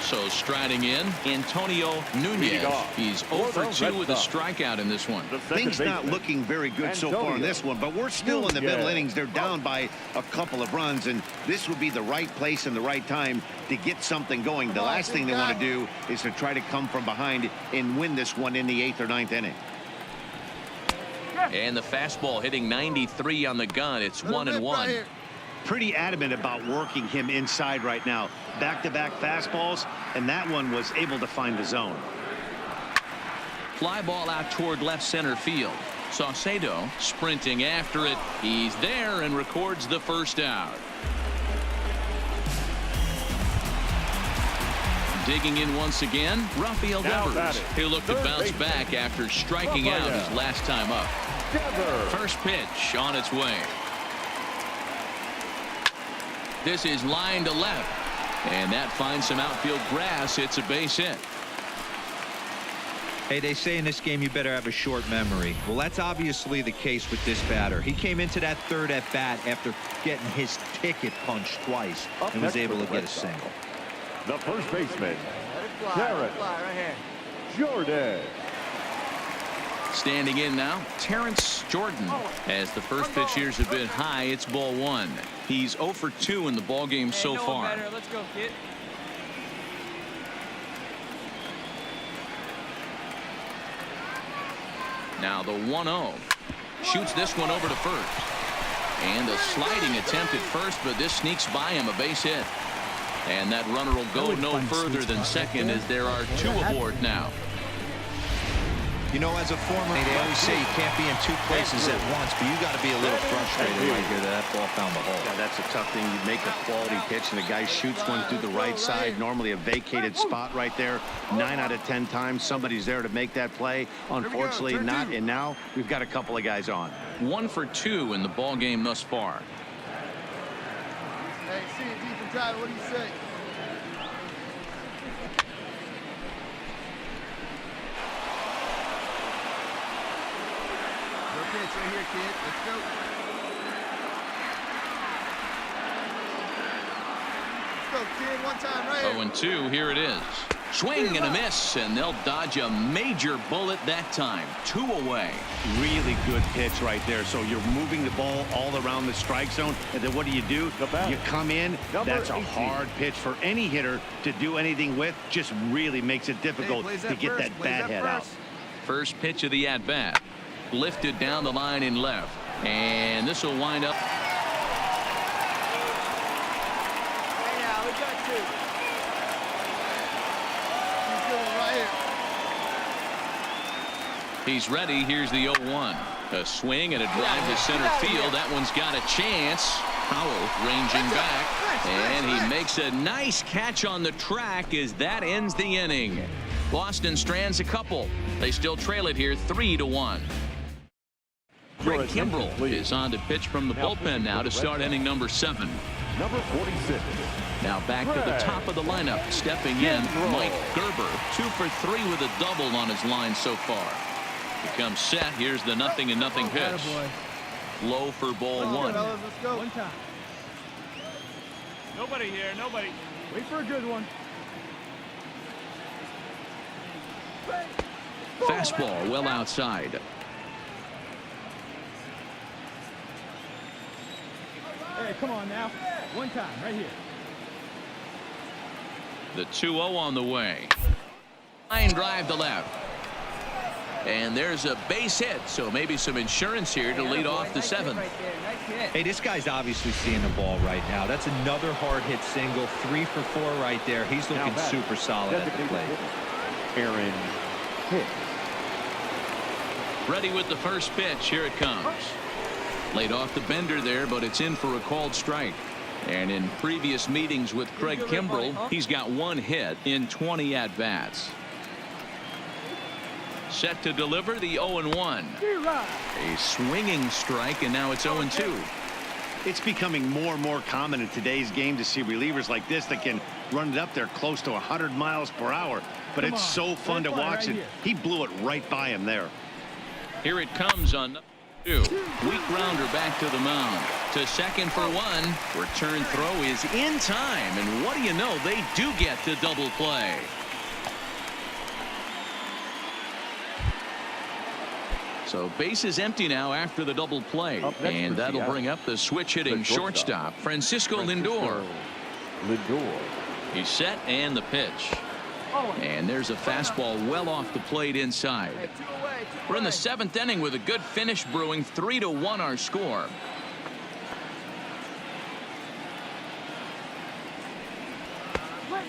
So striding in, Antonio Nunez. He's 0 for 2 with a strikeout in this one. Things not looking very good so far in this one, but we're still in the middle innings. They're down by a couple of runs, and this would be the right place and the right time to get something going. The last thing they want to do is to try to come from behind and win this one in the 8th or 9th inning. And the fastball hitting 93 on the gun. It's 1-1. Pretty adamant about working him inside right now. Back-to-back fastballs, and that one was able to find the zone. Fly ball out toward left center field. Saucedo sprinting after it. He's there and records the first out. Digging in once again, Rafael Devers. He'll look to bounce back after striking out his last time up. First pitch on its way. This is line to left, and that finds some outfield grass. It's a base hit. Hey, they say in this game you better have a short memory. Well, that's obviously the case with this batter. He came into that third at bat after getting his ticket punched twice and was able to get a single. The first baseman, Let it fly right here. Jordan. Standing in now, Terrence Jordan. As the first pitch here's a bit high, it's ball 1. He's 0 for 2 in the ball game so far. Let's go, kid. Now the 1-0. Shoots this one over to first. And a sliding attempt at first, but this sneaks by him, a base hit. And that runner will go no further than second as there are two aboard now. You know, as a former, they always say you can't be in two places at once, but you got to be a little frustrated right here that ball found the hole. Yeah, that's a tough thing. You make a quality pitch and the guy shoots one through the right side, normally a vacated spot right there. 9 out of 10 times somebody's there to make that play. Unfortunately not, and now we've got a couple of guys on. 1 for 2 in the ball game thus far. Hey, see it deep and drive. What do you say? Pitch right here, kid. Let's go. Let's go, kid. One time right here. 0-2. Here it is. Swing and a miss, and they'll dodge a major bullet that time. 2 away. Really good pitch right there. So you're moving the ball all around the strike zone, and then what do? You come in. That's a hard pitch for any hitter to do anything with. Just really makes it difficult to get that bat head out. First pitch of the at-bat. Lifted down the line in left, and this will wind up. Hey, now we got 2. He's going right here. He's ready. Here's the 0-1. A swing and a drive to center field. That one's got a chance. Howell ranging back, and he makes a nice catch on the track as that ends the inning. Boston strands a couple. They still trail it here 3-1. Craig Kimbrell is on to pitch from the bullpen now to start inning number 7. Number 46. Now back to the top of the lineup. Stepping in, Mike Gerber. 2 for 3 with a double on his line so far. He comes set. Here's the 0-0 pitch. Low for ball 1. Let's go. One time. Nobody here. Nobody. Wait for a good one. Fastball well outside. Hey, come on now. One time, right here. The 2-0 on the way. Line drive to left. And there's a base hit, so maybe some insurance here to lead off the 7th. Hey, this guy's obviously seeing the ball right now. That's another hard hit single. 3 for 4 right there. He's looking super solid at the plate. Aaron Hicks. Ready with the first pitch. Here it comes. Laid off the bender there, but it's in for a called strike. And in previous meetings with Craig Kimbrell, he's got 1 hit in 20 at-bats. Set to deliver the 0-1. A swinging strike, and now it's 0-2. It's becoming more and more common in today's game to see relievers like this that can run it up there close to 100 miles per hour. But it's so fun to watch, and he blew it right by him there. Here it comes on 2. Weak grounder back to the mound. To second for 1. Return throw is in time, and what do you know? They do get the double play. So base is empty now after the double play, and that'll bring up the switch hitting shortstop, Francisco Lindor. He's set, and the pitch. And there's a fastball well off the plate inside. We're in the 7th inning with a good finish brewing. 3-1 our score.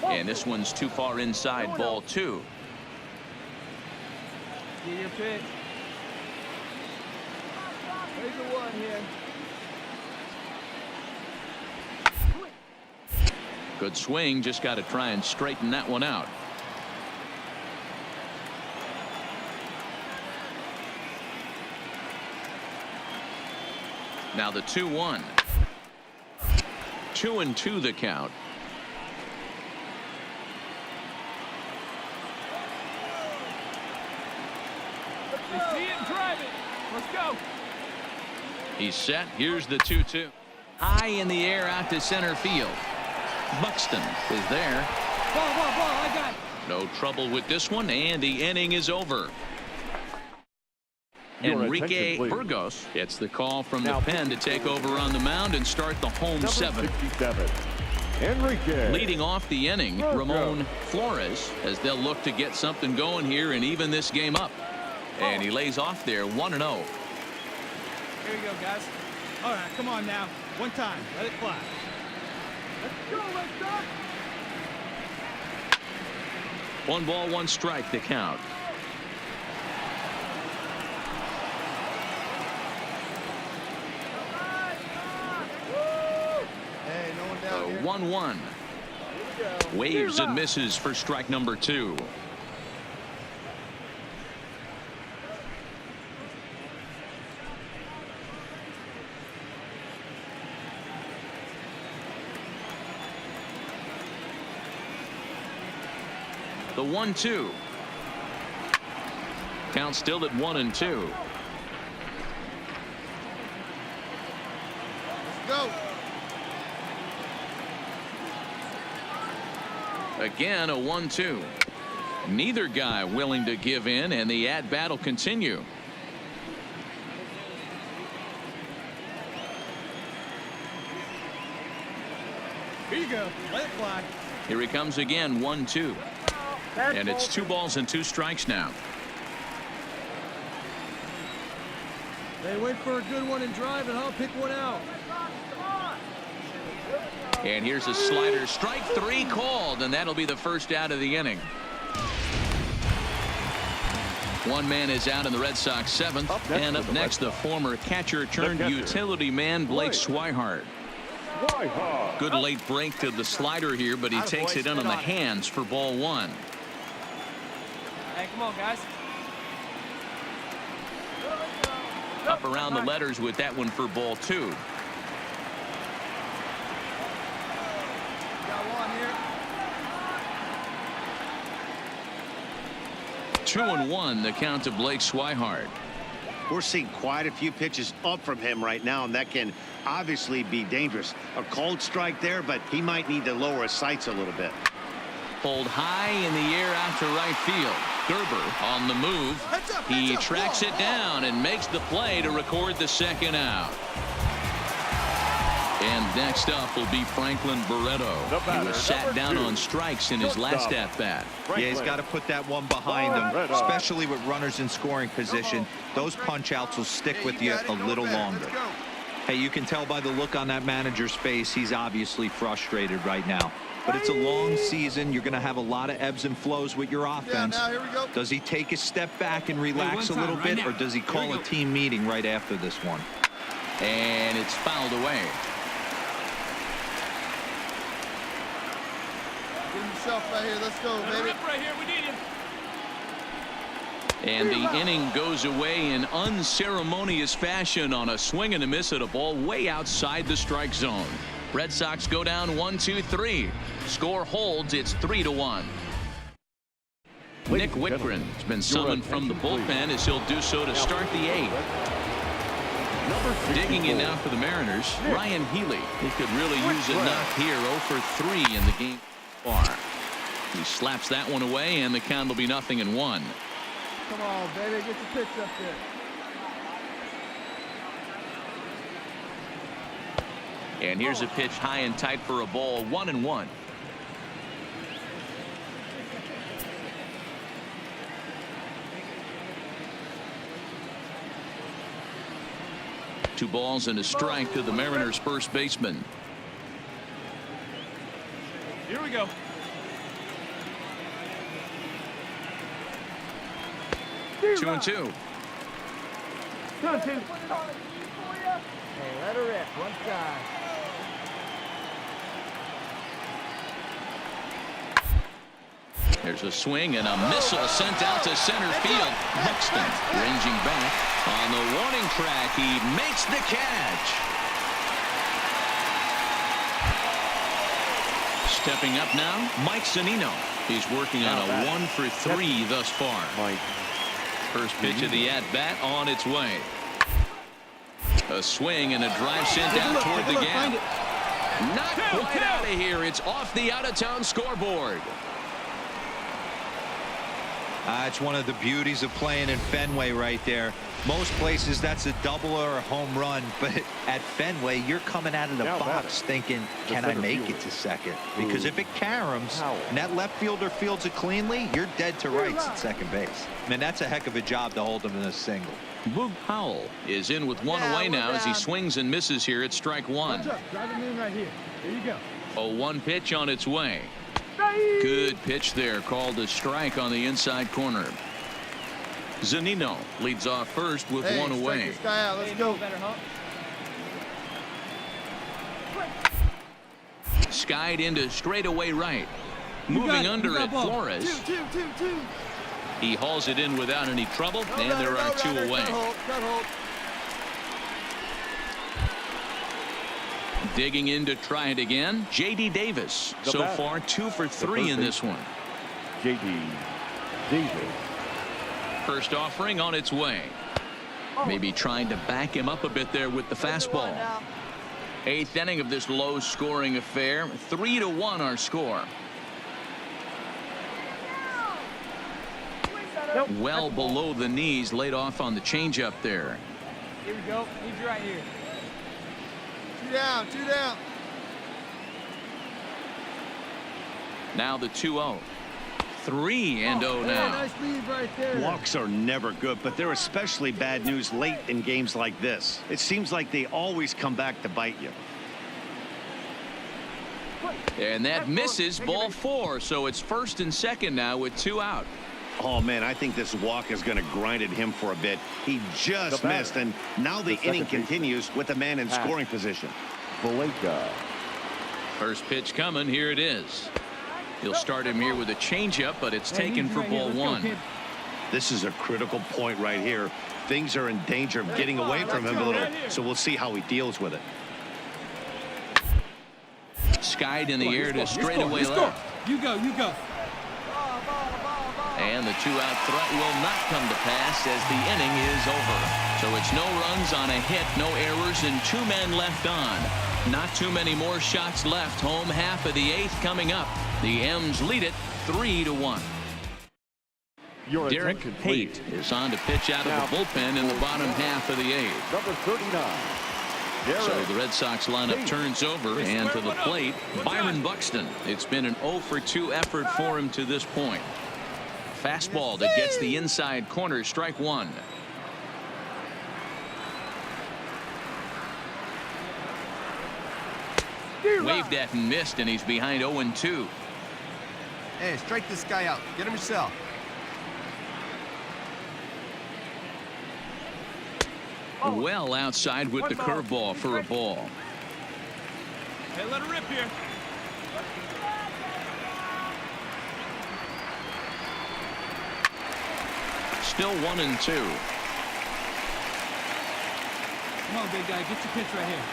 And this one's too far inside, ball 2. Get your pitch. There's the 1 here. Good swing, just got to try and straighten that one out. Now the 2-1. 2-2 the count. You see it and drive it. Let's go. He's set. Here's the 2-2. High in the air out to center field. Buxton is there. Ball, I got it. No trouble with this one, and the inning is over. Enrique Burgos gets the call from the pen to take over on the mound and start the home 7. Enrique. Leading off the inning, Ramon Flores, as they'll look to get something going here and even this game up. And he lays off there 1-0. Here you go, guys. All right, come on now. One time. Let it fly. Let's go, Red Sox. 1 ball, 1 strike to count. Hey, no one down here. 1-1. Waves and misses for strike number 2. The 1-2. Count still at 1-2. Let's go. Again, a 1-2. Neither guy willing to give in, and the at-bat will continue. Here you go. Let it fly. Here he comes again, 1-2. And it's 2 balls and 2 strikes now. Hey, wait for a good one and drive, and I'll pick one out. And here's a slider. Strike 3 called, and that'll be the first out of the inning. One man is out in the Red Sox 7th. And up next, the former catcher turned utility man, Blake Swihart. Good late break to the slider here, but he takes it in on the hands for ball 1. Hey, come on, guys. Up around the letters with that one for ball 2. Got one here. 2-1 the count to Blake Swihart. We're seeing quite a few pitches up from him right now, and that can obviously be dangerous. A cold strike there, but he might need to lower his sights a little bit. Pulled high in the air out to right field. Gerber on the move. He tracks it down and makes the play to record the second out. And next up will be Franklin Barreto. He was sat down on strikes in his last at-bat. Yeah, he's got to put that one behind him, especially with runners in scoring position. Those punch-outs will stick with you a little longer. Hey, you can tell by the look on that manager's face, he's obviously frustrated right now. But it's a long season. You're going to have a lot of ebbs and flows with your offense. Now, here we go. Does he take a step back and relax a little bit, or does he call a team meeting right after this one? And it's fouled away. Get himself right here. Let's go, baby. Right here, we need him. And the inning goes away in unceremonious fashion on a swing and a miss at a ball way outside the strike zone. Red Sox go down 1-2-3. Score holds. It's 3-1. Nick Whitgren has been summoned from the bullpen as he'll do so to start the 8th. Digging in now for the Mariners, Ryan Healy. He could really use a knock here. 0 for 3 in the game far. He slaps that one away, and the count will be 0-1. Come on, baby. Get your pitch up there. And here's a pitch high and tight for a ball. 1-1. Two balls and a strike to the Mariners' first baseman. Here we go. 2-2. Hey, let her rip. One time. There's a swing and a missile sent out to center field. Buxton ranging back on the warning track. He makes the catch. Stepping up now, Mike Zunino. He's working on a 1 for 3 thus far. First pitch of the at-bat on its way. A swing and a drive sent out toward the gap. Not quite out of here. It's off the out-of-town scoreboard. It's one of the beauties of playing in Fenway right there. Most places that's a double or a home run, but at Fenway you're coming out of the box thinking, can I make it to second? Because if it caroms and that left fielder fields it cleanly, you're dead to rights at second base. Man, that's a heck of a job to hold him in a single. Boog Powell is in with one away now as he swings and misses here at strike one. Drive him in right here. There you go. 0-1 pitch on its way. Good pitch there, called a strike on the inside corner. Zunino leads off first with one away. This guy out. Let's go. Skied into straightaway right. Moving under it, Flores. Two. He hauls it in without any trouble, and there are two away. Digging in to try it again, J.D. Davis. So far 2 for 3 in this one. J.D. Davis. First offering on its way. Maybe trying to back him up a bit there with the fastball. 8th inning of this low-scoring affair. 3-1 our score. Well below the knees, laid off on the changeup there. Here we go. Need you right here. Two down. Now the 2-0. 3-0 now. Nice lead right there. Walks are never good, but they're especially bad news late in games like this. It seems like they always come back to bite you. And that misses, ball 4, so it's first and second now with 2 out. Oh, man, I think this walk is going to grind at him for a bit. He just missed, and now the inning continues with a man in scoring position. Valleca. First pitch coming. Here it is. He'll start him here with a changeup, but it's taken for ball 1. This is a critical point right here. Things are in danger of getting away from him a little, so we'll see how he deals with it. Skied in the air to straightaway left. You go. And the 2-out threat will not come to pass as the inning is over. So it's no runs on a hit, no errors, and 2 men left on. Not too many more shots left. Home half of the 8th coming up. The M's lead it 3-1. Derek Haight is on to pitch out of the bullpen in the bottom half of the 8th. Number 39. So the Red Sox lineup turns over, and to the plate, Byron Buxton. It's been an 0 for 2 effort for him to this point. Fastball that gets the inside corner, strike 1. Waved at and missed, and he's behind 0-2. Hey, strike this guy out. Get him yourself. Well outside with the curveball for a ball. Hey, let it rip here. Still 1-2. Come on, big guy. Get your pitch right here.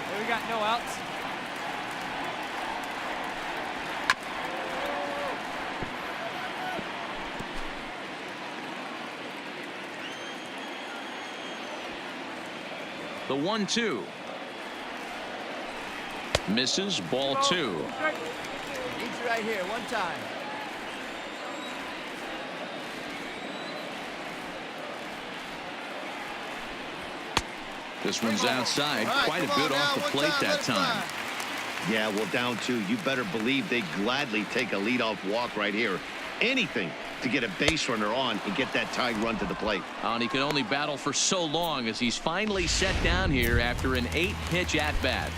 Hey, we got no outs. The 1-2. Misses, ball 2. Need you right here, one time. This one's outside. Quite a bit off the plate that time. Yeah, well, down 2. You better believe they gladly take a leadoff walk right here. Anything to get a base runner on and get that tying run to the plate. And he can only battle for so long as he's finally set down here after an 8-pitch at-bat.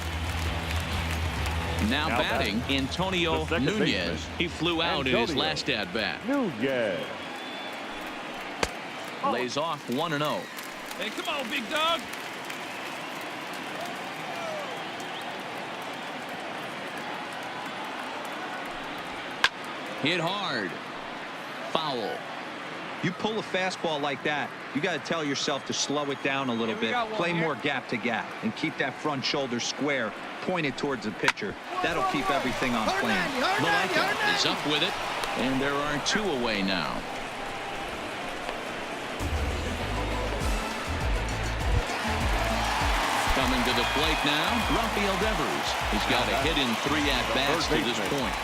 Now batting, Antonio Nunez. He flew out in his last at-bat. Nunez. Lays off 1-0. Hey, come on, big dog. Hit hard. Foul. You pull a fastball like that, you got to tell yourself to slow it down a little bit, play more gap to gap, and keep that front shoulder square pointed towards the pitcher. That'll keep everything on plan. Malika is up with it, and there are 2 away now. Coming to the plate now, Rafael Devers. He's got a hit in 3 at-bats to this point.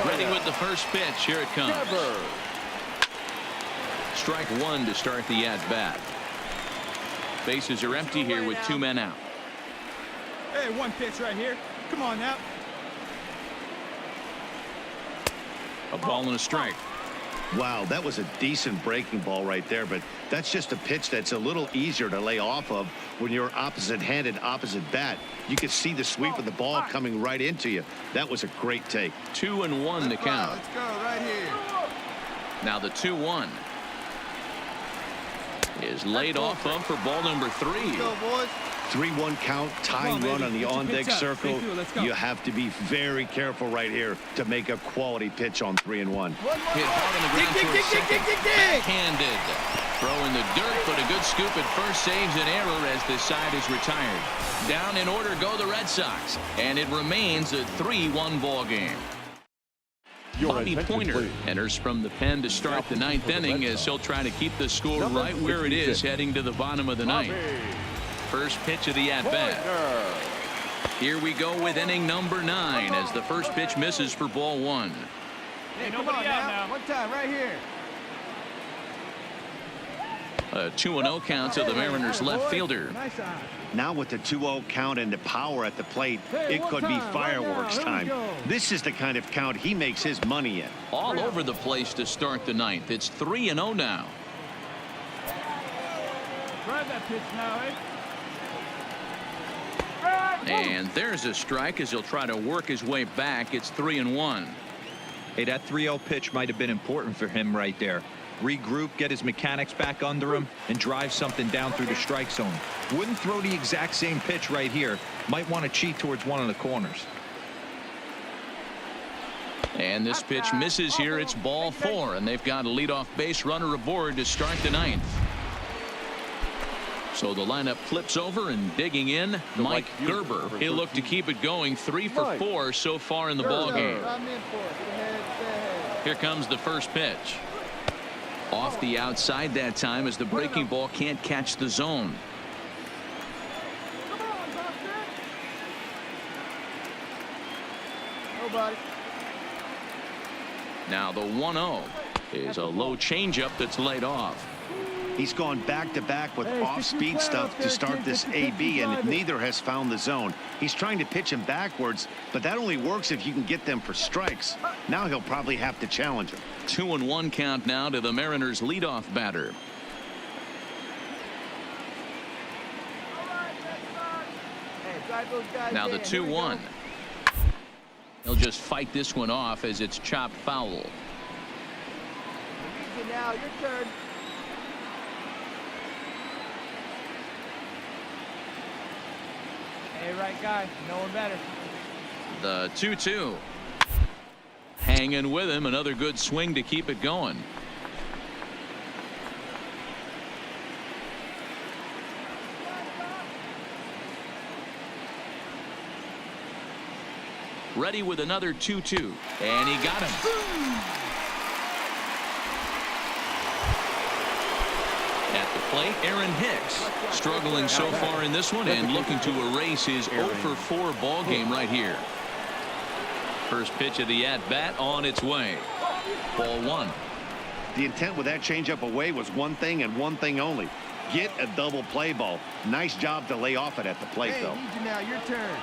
Ready with the first pitch. Here it comes. Strike one to start the at-bat. Bases are empty here with 2 men out. Hey, one pitch right here. Come on now. A ball and a strike. Wow, that was a decent breaking ball right there, but that's just a pitch that's a little easier to lay off of when you're opposite-handed, opposite bat. You could see the sweep of the ball coming right into you. That was a great take. 2-1 to count. Let's go right here. Now the 2-1 is laid off of for ball number 3. Let's go, boys. 3-1 count, tying run on the on-deck circle. Let's go. You have to be very careful right here to make a quality pitch on 3-1. Hit hard on the ground towards second. Backhanded. Throw in the dirt, but a good scoop at first saves an error as this side is retired. Down in order go the Red Sox, and it remains a 3-1 ball game. Bobby Pointer enters from the pen to start the 9th inning as he'll try to keep the score right where it is heading to the bottom of the 9th. First pitch of the at-bat. Here we go with inning number 9 as the first pitch misses for ball 1. Hey, come on now. One time right here. A 2-0 count to the Mariners left fielder. Nice eye. Now with the 2-0 count and the power at the plate, it could be fireworks time. This is the kind of count he makes his money in. All over the place to start the 9th. It's 3-0 now. Drive that pitch now, eh? And there's a strike as he'll try to work his way back. It's 3-1. Hey, that 3-0 pitch might have been important for him right there. Regroup, get his mechanics back under him, and drive something down through the strike zone. Wouldn't throw the exact same pitch right here. Might want to cheat towards one of the corners. And this pitch misses here. It's ball 4, and they've got a leadoff base runner aboard to start the 9th. So the lineup flips over, and digging in, Mike Gerber. He'll look to keep it going. 3 for 4 so far in the ball game. Here comes the first pitch. Off the outside that time as the breaking ball can't catch the zone. Nobody. Now the 1-0 is a low changeup that's laid off. He's gone back-to-back with off-speed stuff to start this AB, and neither has found the zone. He's trying to pitch him backwards, but that only works if you can get them for strikes. Now he'll probably have to challenge him. 2-1 count now to the Mariners leadoff batter. Now the 2-1. He'll just fight this one off as it's chopped foul. Now your turn. Hey, right guy. No one better. The 2-2. Hanging with him. Another good swing to keep it going. Ready with another 2-2. And he got him. At the plate, Aaron Hicks struggling so far in this one and looking to erase his 0-for-4 ball game right here. First pitch of the at-bat on its way. Ball 1. The intent with that changeup away was one thing and one thing only. Get a double play ball. Nice job to lay off it at the plate, though. Hey, need you now. Your turn.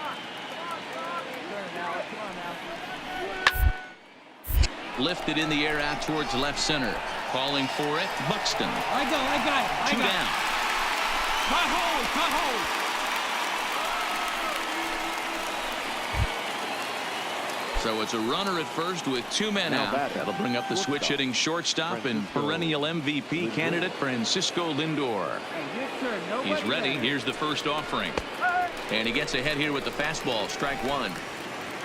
Lifted in the air out towards left center. Calling for it, Buxton. I got it. 2 down. Hot hold. So it's a runner at first with 2 men out. That'll bring up the switch hitting shortstop and perennial MVP candidate Francisco Lindor. He's ready. Here's the first offering. And he gets ahead here with the fastball. Strike 1.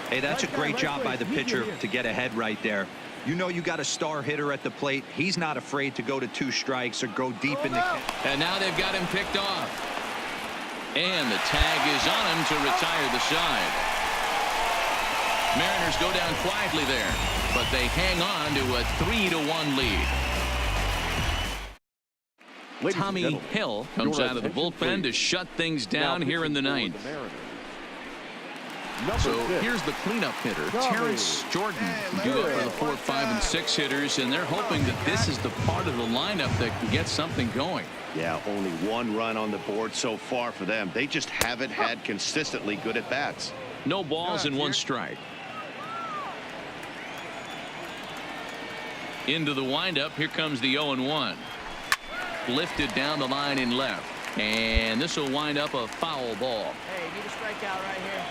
Hey, that's a great job by the pitcher to get ahead right there. You know you got a star hitter at the plate. He's not afraid to go to 2 strikes or go deep in the... And now they've got him picked off. And the tag is on him to retire the side. Mariners go down quietly there, but they hang on to a 3-1 lead. Tommy Hill comes out of the bullpen to shut things down here in the 9th. So here's the cleanup hitter, Terrence Jordan, due up for the 4, 5, and 6 hitters, and they're hoping that this is the part of the lineup that can get something going. Yeah, only 1 run on the board so far for them. They just haven't had consistently good at bats. No balls and 1 strike. Into the windup. Here comes the 0-1. Lifted down the line in left. And this will wind up a foul ball. Hey, need a strikeout right here.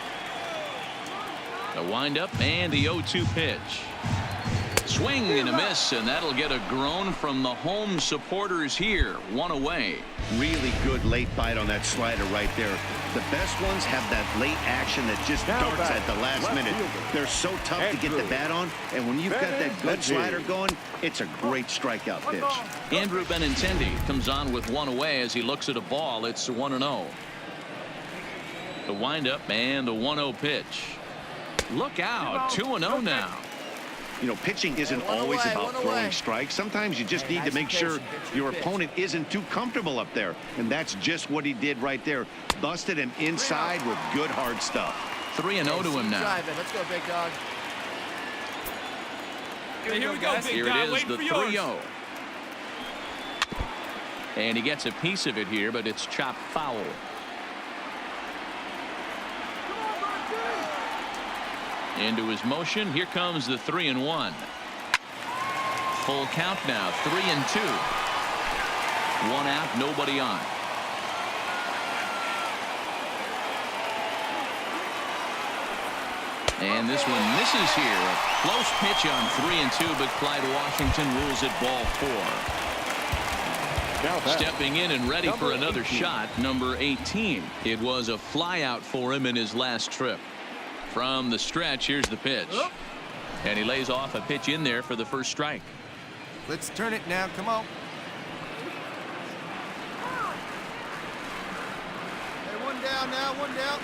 The windup and the 0-2 pitch. Swing and a miss, and that'll get a groan from the home supporters here. 1 away. Really good late bite on that slider right there. The best ones have that late action that just darts at the last minute. They're so tough to get the bat on, and when you've got that good slider going, it's a great strikeout pitch. Andrew Benintendi comes on with 1 away as he looks at a ball. It's 1-0. The windup and the 1-0 pitch. Look out, 2-0 now. You know, pitching isn't always about throwing strikes. Sometimes you just need to make sure your opponent isn't too comfortable up there. And that's just what he did right there. Busted him inside with good hard stuff. 3-0 to him now. Let's go, big dog. Here we go, big Here guy. it is, Wait the for yours. 3-0. And he gets a piece of it here, but it's chopped foul. Into his motion. Here comes the 3-1. Full count now. 3-2. 1 out, nobody on. And this one misses here. A close pitch on 3-2, but Clyde Washington rules it ball 4. Stepping in and ready for another shot, number 18. It was a flyout for him in his last trip. From the stretch, here's the pitch. And he lays off a pitch in there for the first strike. Let's turn it now. Come on. Hey, 1 down now. 1 down.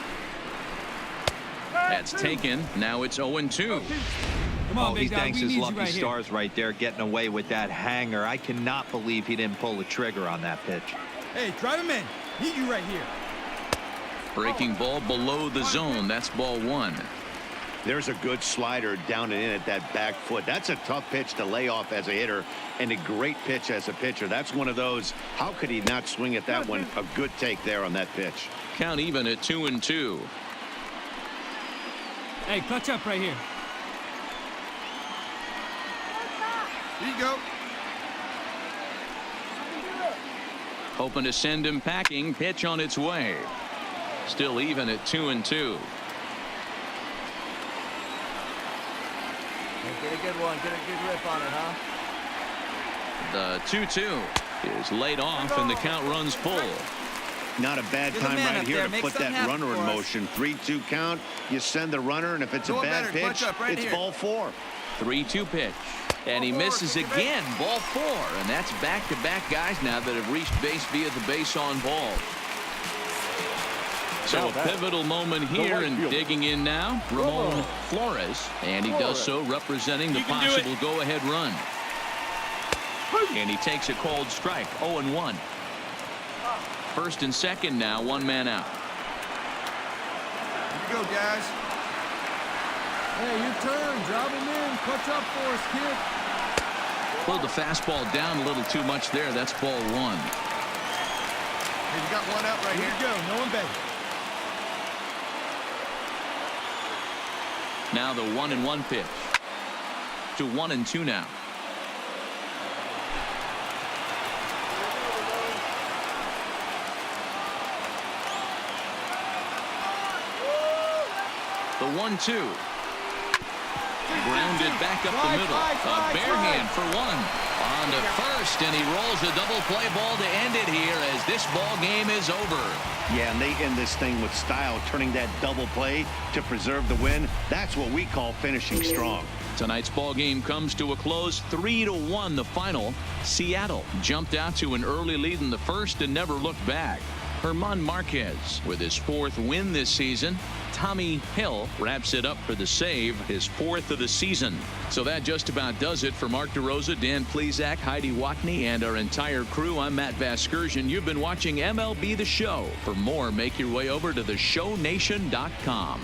That's taken. Now it's 0-2. Come on, He big dog. thanks We his need you lucky right here. stars right there, getting away with that hanger. I cannot believe he didn't pull the trigger on that pitch. Hey, drive him in. Need you right here. Breaking ball below the zone. That's ball 1. There's a good slider down and in at that back foot. That's a tough pitch to lay off as a hitter, and a great pitch as a pitcher. That's one of those, how could he not swing at that one? A good take there on that pitch. Count even at 2-2. Hey, clutch up right here. Here you go. Hoping to send him packing. Pitch on its way. Still even at 2-2. Get a good one. Get a good rip on it, huh? The 2-2 is laid off, and the count runs full. Not a bad Get the time man right up here there. to Make put something that happen runner in for us. motion. 3-2 count. You send the runner, and if it's a Go bad better. Clutch pitch, up right it's here. ball 4. 3-2 pitch. And he misses again. Ball 4. And that's back-to-back guys now that have reached base via the base on ball. So a pivotal moment here, and digging in now, Ramon Flores. And he does so representing the possible go-ahead run. And he takes a called strike. 0-1. First and second now. 1 man out. Here you go, guys. Hey, your turn. Drop him in. Clutch up for us, kid. Pulled the fastball down a little too much there. That's ball 1. Hey, you got 1 out right Here here. you go. No one better. Now the 1-1 pitch. To 1-2 now. The 1-2. Grounded back up the middle. A bare hand for 1. On to first, and he rolls a double play ball to end it here as this ball game is over. Yeah, and they end this thing with style, turning that double play to preserve the win. That's what we call finishing strong. Tonight's ball game comes to a close. 3-1 the final. Seattle jumped out to an early lead in the first and never looked back. German Marquez with his 4th win this season. Tommy Hill wraps it up for the save, his 4th of the season. So that just about does it for Mark DeRosa, Dan Plesac, Heidi Watney, and our entire crew. I'm Matt Vasgersian. You've been watching MLB The Show. For more, make your way over to theshownation.com.